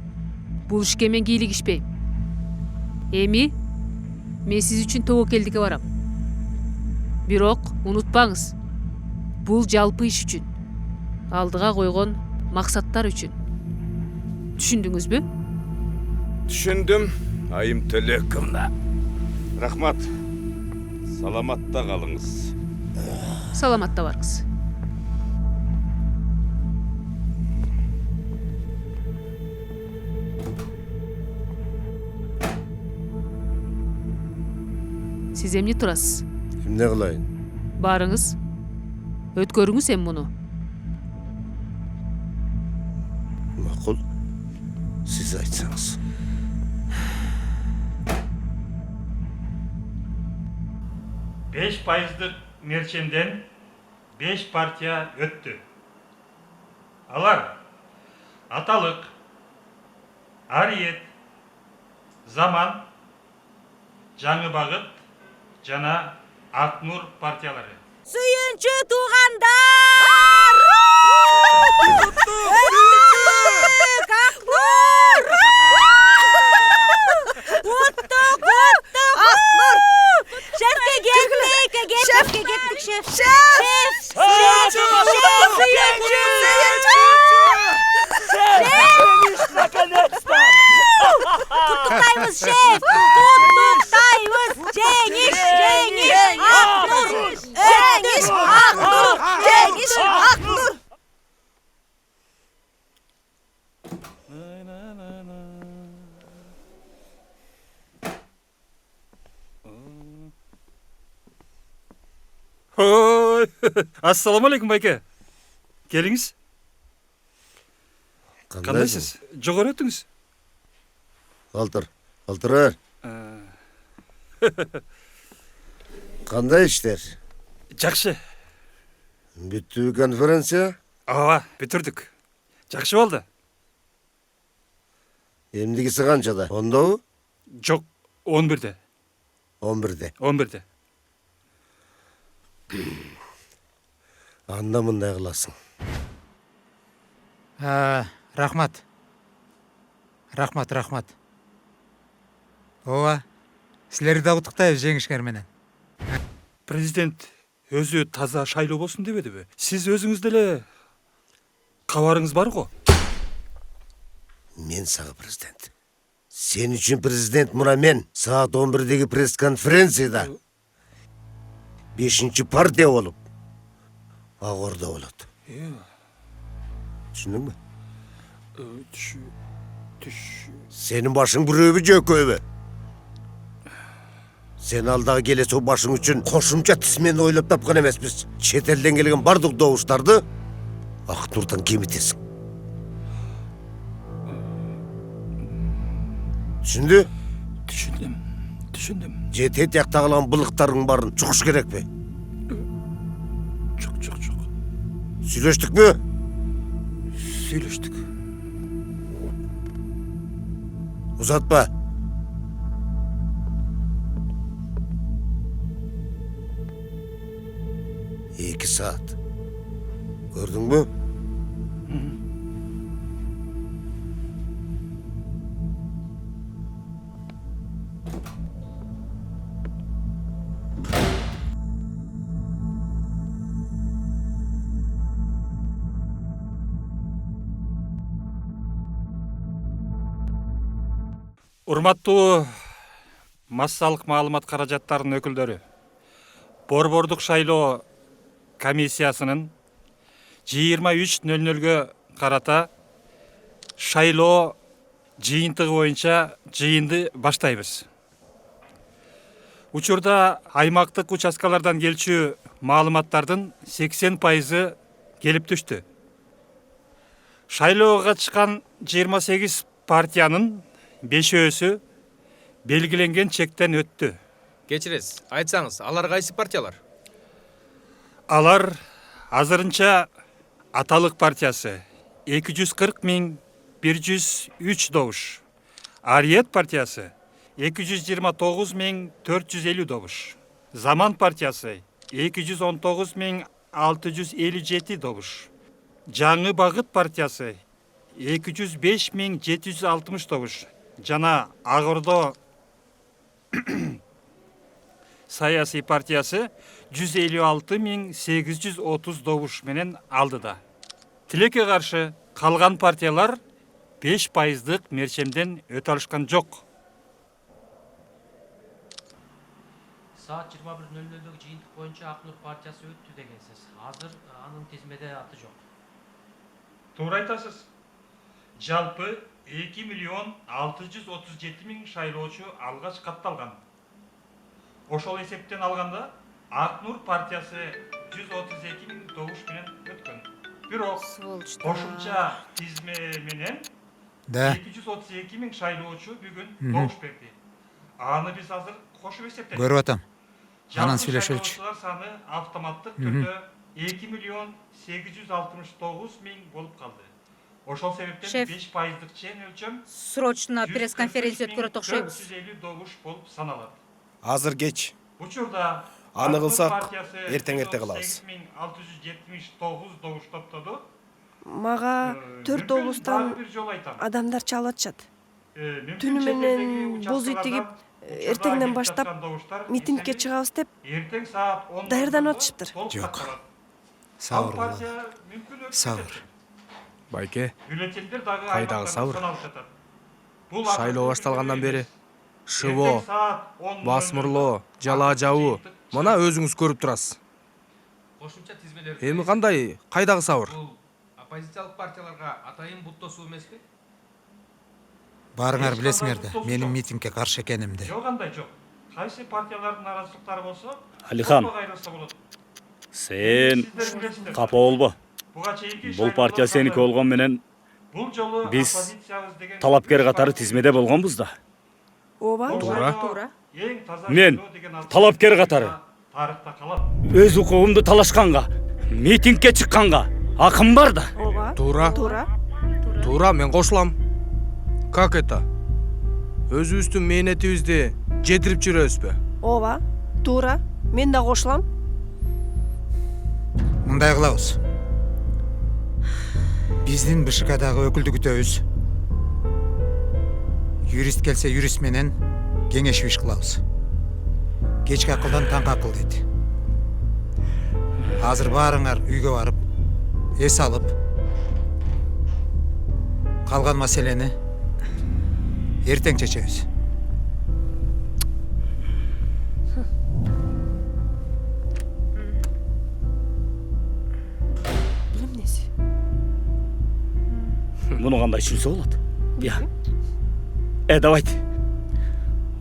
Бул ишке мен кийлигишпейм. Эми мен сиз үчүн тобокелдикке барам. Бирок унутпаңыз, бул жалпы иш үчүн, алдыга койгон максаттар үчүн. Түшүндүңүзбү? Түшүндүм, Айым Төлековна. Рахмат. Саламатта калыңыз. Саламатта барыңыз. Сиз эмне турасыз? Эмне кылайын? Барыңыз. Өткөрүңүз эми муну. Макул. Сиз айтсаңыз. Beş пайыздык мерчемден 5 партия өттү. Алар Аталык, Ариет, Заман, Жаңы Багыт жана Ак Нур партиялары. Сүйүнчү туугандар! Өттүк Ак Нур! Уттук! Ак Нур! Шефке кеттик, шеф! Наконец-то! Куттуктайбыз, шеф! Куттуктайбыз! Cengiz Aknur. Cengiz Aknur. Cengiz Aknur. Hoy. Assalomu alaykum aka. Kelingіз. Qandaysiz? Jo'g'ar o'tdingiz? Altırar. Qanday ishlar? Жақсы. Bitti konferensiya? Aa, bitirdik. Жақсы болды. Endігisi qanchada? 10'da? Жоқ, 11'de. 11'de. 11'de. Анда мындай кыласың. Рахмат. Ооба. Силерди да куттуктайбыз жеңишкер менен. Президент өзі таза шайлоо болсын деп еді бе? Сіз өзіңіз деле кабарыңыз бар го? Мен сага президент. Сен үчүн президент муна мен саат 11'degi пресс-конференцияда 5-ci партия болуп Ак Ордо болот. Түшүндүңбү? Senin başın buraya jököbü. Sen alдағы келесі башың үшін қошымча тісмен ойлап тапқан емеспіз. Çet elden келген бардық doğuşтарды Акнурдан кем етесің. Түшінді? Түшіндім. Жетет яқтағылған былықтарың барын чұқыш керек пе? Жоқ. Сүйлөштік пе? Сүйлөштік. Uzatma. İki saat. Gördün mü? Урматтуу массалык маалымат каражаттарынын өкүлдөрү, Борбордук шайлоо комиссиясынын 23:00-гө карата шайлоо жыйынтыгы боюнча жыйынды баштайбыз. Учурда аймактык участкалардан келчү маалыматтардын 80% келип түштү. Шайлоого чыккан 28 партиянын 5-өсү белгиленген чектен өттү. Кечиресиз, айтсаңыз, алар кайсы партиялар? Алар азырынча Аталык партиясы 240.103 добуш, Ариет партиясы 229.450 добуш, Заман партиясы 219.657 добуш, Жаңы Багыт партиясы 205.760 добуш, жана Ак Ордо саясий партиясы 156.830 добуш менен алдыда. Тилекке каршы калган партиялар 5%-дык мерчемден өтө алышкан жок. Saat 21:00'dөгү жыйынтык боюнча Акнур партиясы өттү дегенсиз. Азыр анын тизмеде аты жок. Туура айтасыз. Жалпы 2.637.000 шайлоочу алгач катталган. Ошол эсептен алганда Акнур партиясы 132.000 добуш менен өткөн. Бирок кошумча тизме менен 232.000 шайлоочу бүгүн добуш берди. Аны биз азыр кошуп эсептедик. Көрүп атам. Анан Жалпы сүйлөшөлүчү. шайлоочулар саны автоматтык түрдө 2.869.000 болуп калды. Ошол себептен Шеф. 5%-дык чен өлчөм Срочно пресс-конференция өткөрөт окшойбуз. 450 добуш болуп саналат. Азыр кеч. Учурда Аны кылсак, партиясы эртең-эрте кылабыз. 679 добуш топтоду. Мага 4 облустан бир жолу айтам. адамдар чалып атышат. Түнү Түнү менен боз үй тигип, эртеңден баштап митингге чыгабыз деп Эртең саат 10. даярданып атышыптыр. Жок. Сабыр боло. Сабыр. Байке, Бюллетендер дагы Кайдагы аймактарда сабыр? саналып жатат. Бул шайлоо башталгандан бери шыво, басмырлоо, жала жабуу. Мына өзүңүз көрүп турасыз. Кошумча тизмелер. Эми кандай? Кайдагы сабыр? Оппозициялык партияларга атайын буттосуу эмеспи? Барыңар билесиңер да, менин митингге каршы экенимди. Жок андай жок. Кайсы партиялардын наразылыктары болсо, Алихан, кайрылса болот. сен капа болбо. Бул партия сеники болгон менен Бул жолу биз оппозициябыз деген талапкер катары тизмеде болгонбуз да. Ооба. Туура. Эң таза Мен шайлоо деген аты талапкер катары тарыхта калат. өз укугумду талашканга, митингге чыкканга акым бар да. Ооба. Туура. Туура, мен кошулам. Как это? Өзүбүздүн мээнетибизди жетирип жүрөбүзбү? Ооба. Туура. Мен да кошулам. Мындай кылабыз. Биздин БШКдагы өкүлдү күтөбүз. Юрист келсе юрист менен кеңешип иш кылабыз. Кечки акылдан таңкы акыл дейт. Азыр баарыңар үйгө барып, эс алып, калган маселени эртең чечебиз. Муну кандай түшүнсө болот? Я. Давайте.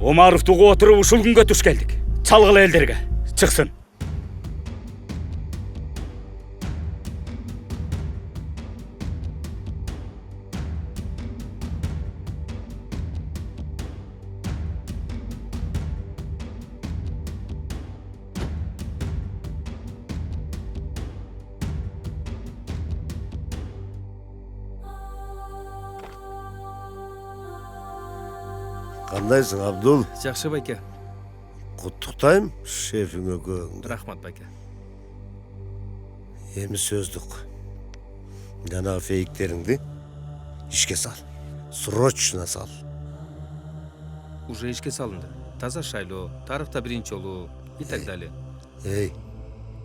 Омаровду отуруп ушул күнгө туш келдик. Чалгыла элдерге. Чыксын. Кандайсың, Абдул? Жакшы байке. Куттуктайм шефиңе көңдү. Рахмат байке. Эми сөздүк. Жана фейктериңди ишке сал. Срочно сал. Уже ишке салынды. Таза шайлоо, тарыхта биринчи жолу и так далее. Эй,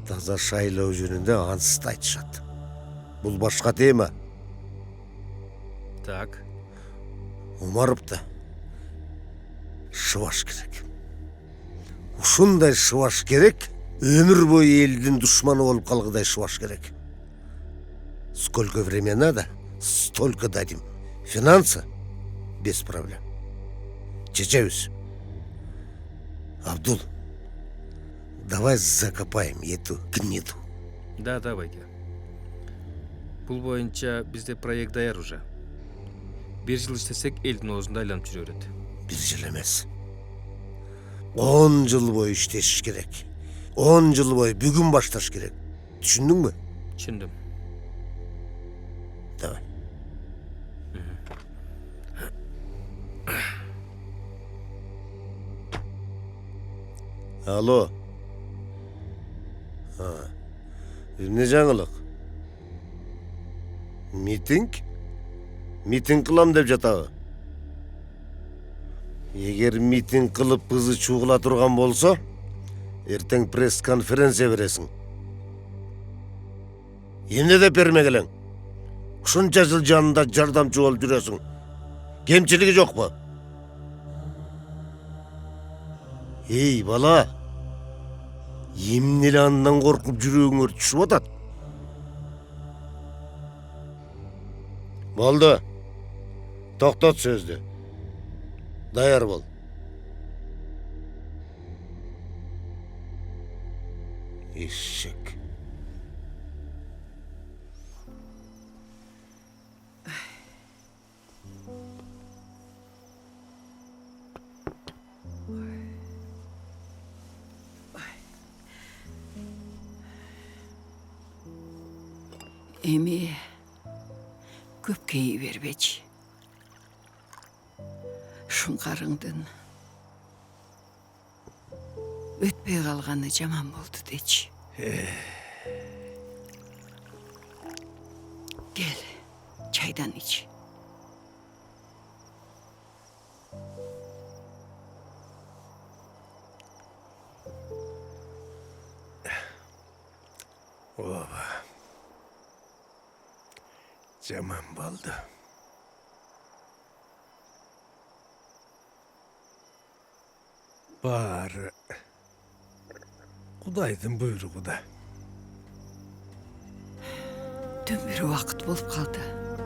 таза шайлоо жөнүндө ансыз айтышат. Бул башка тема. Так. Омаровду шыбаш керек. Ушундай шыбаш керек, өмүр бою элдин душманы болуп калгыдай шыбаш керек. Сколько времени надо, столько дадим. Финансы без проблем. Чечебиз. Абдул, давай закопаем эту гниду. Да, байке. Бул боюнча бизде проект даяр уже. 1 жыл иштесек элдин оозунда айланып жүрө берет. 1 жыл эмес. 10 жыл бою иштешиш керек. 10 жыл бою бүгүн башташ керек. Түшүндүңбү? Түшүндүм. Давай. Алло. Эмне жаңылык? Митинг? Митинг кылам деп жатабы? Эгер митинг кылып кызы чуугула турган болсо, эртең пресс-конференция бересиң. Эмне деп бермек элең? Ушунча жыл жанында жардамчы болуп жүрөсүң. Кемчилиги жокпу? Эй, бала. Эмне эле андан коркуп жүрөгүңөр түшүп атат? Болду. Токтот сөздү. Даяр бол. Эшек. Эми көп кейи бербечи. Шуңкарыңдын өтпөй калганы жаман болду дечи. Кел, чайдан ич. Ооба. Жаман болду. Баары Кудайдын буйругу да. Түн бір уақыт болып қалды.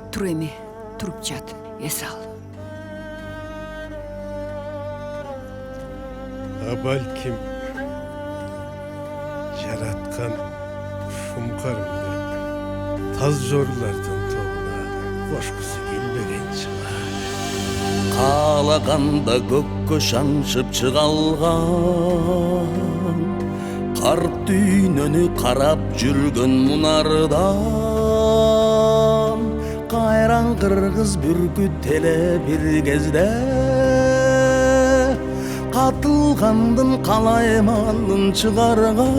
Тұр эми, тұрып жат, ес ал. Балким жараткан шумкарымды таз жорлардын тобуна кошкусу келбеген чыгар. Каалаганда көккө шаңшып чыга алган карт дүйнөнү карап жүргөн мунардан кайран кыргыз бүркүт эле бир кезде катылгандын калайманын чыгарган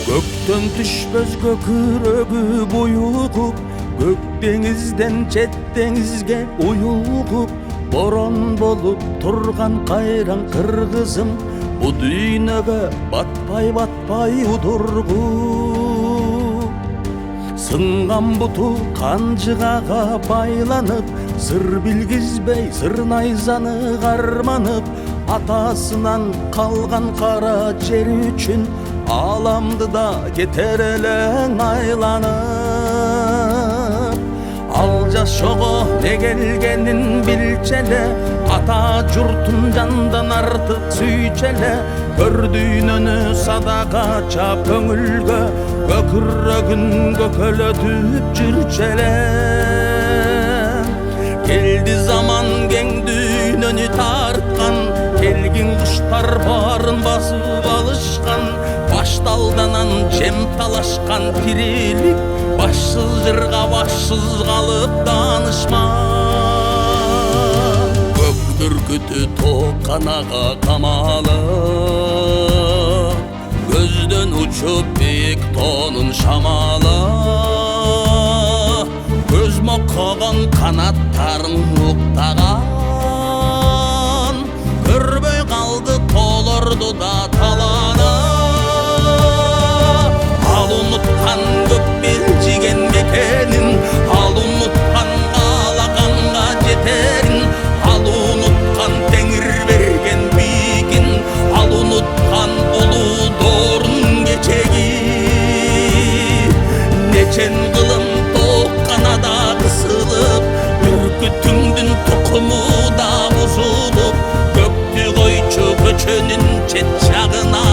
көктөн түшпөс көкүрөгү буюгуп көк деңизден чет деңизге уюлгуп борон болуп турган кайран кыргызым бу дүйнөгө батпай удургуп сынган буту канжыгага байланып сыр билгизбей сыр найзаны карманып атасынан калган кара жери үчүн аламды да кетер элең айланып ал жашоого не келгенин билчеле ата журтун жандан артык сүйчеле көр дүйнөнү садакача көңүлгө көкүрөгүн көкөлөтүп жүрчеле келди заман кең дүйнөнү тарткан келгин куштар баарын басып алышкан башталданан жем талашкан тирилик башсыз жырга башсыз калып даанышман көк бүркүтү тоок канага камалып көздөн учуп бийик тоонун шамалы көз моккогон канаттарын уктаган көрбөй калды тоолорду да таланып ал унуткан көк белжиген мекенин ал унуткан каалаганга жетерин ал унуткан теңир берген бийигин ал унуткан улуу доорун кечеги нечен кылым тоок канада кысылып бүркүтүңдүн тукуму да бузулуп көктү койчу көчөнүн чет жагына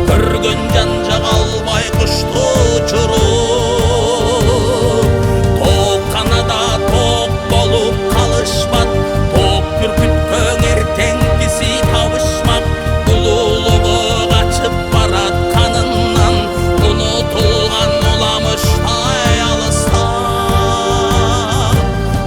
көргөн жанжа калбай кушту учуруп тоок канада тоок болуп калышмак тоок бүркүткө эртеңкиси табышмак улуулугу качып баратканынан унутулган уламыштай алыста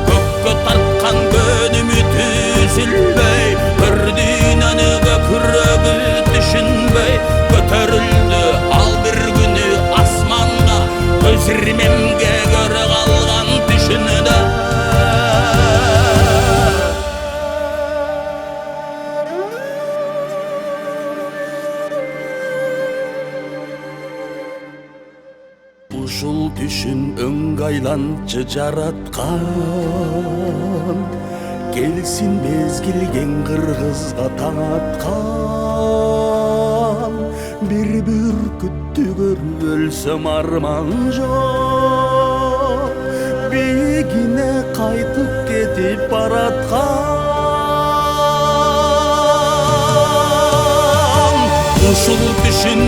көккө тарткан көнүмүтү үзүлбөй көр дүйнөнү көкүрөгү түшүнбөй көтөрүлдү ал бир күнү асманга көз ирмемге көрө калган түшүнүдө ушул түшүн өңгайланчы жараткан келсин мезгил кең кыргызга таң аткан бир бүркүттү көрүп өлсөм арман жок биигине кайтып кетип бараткан ушул түшүн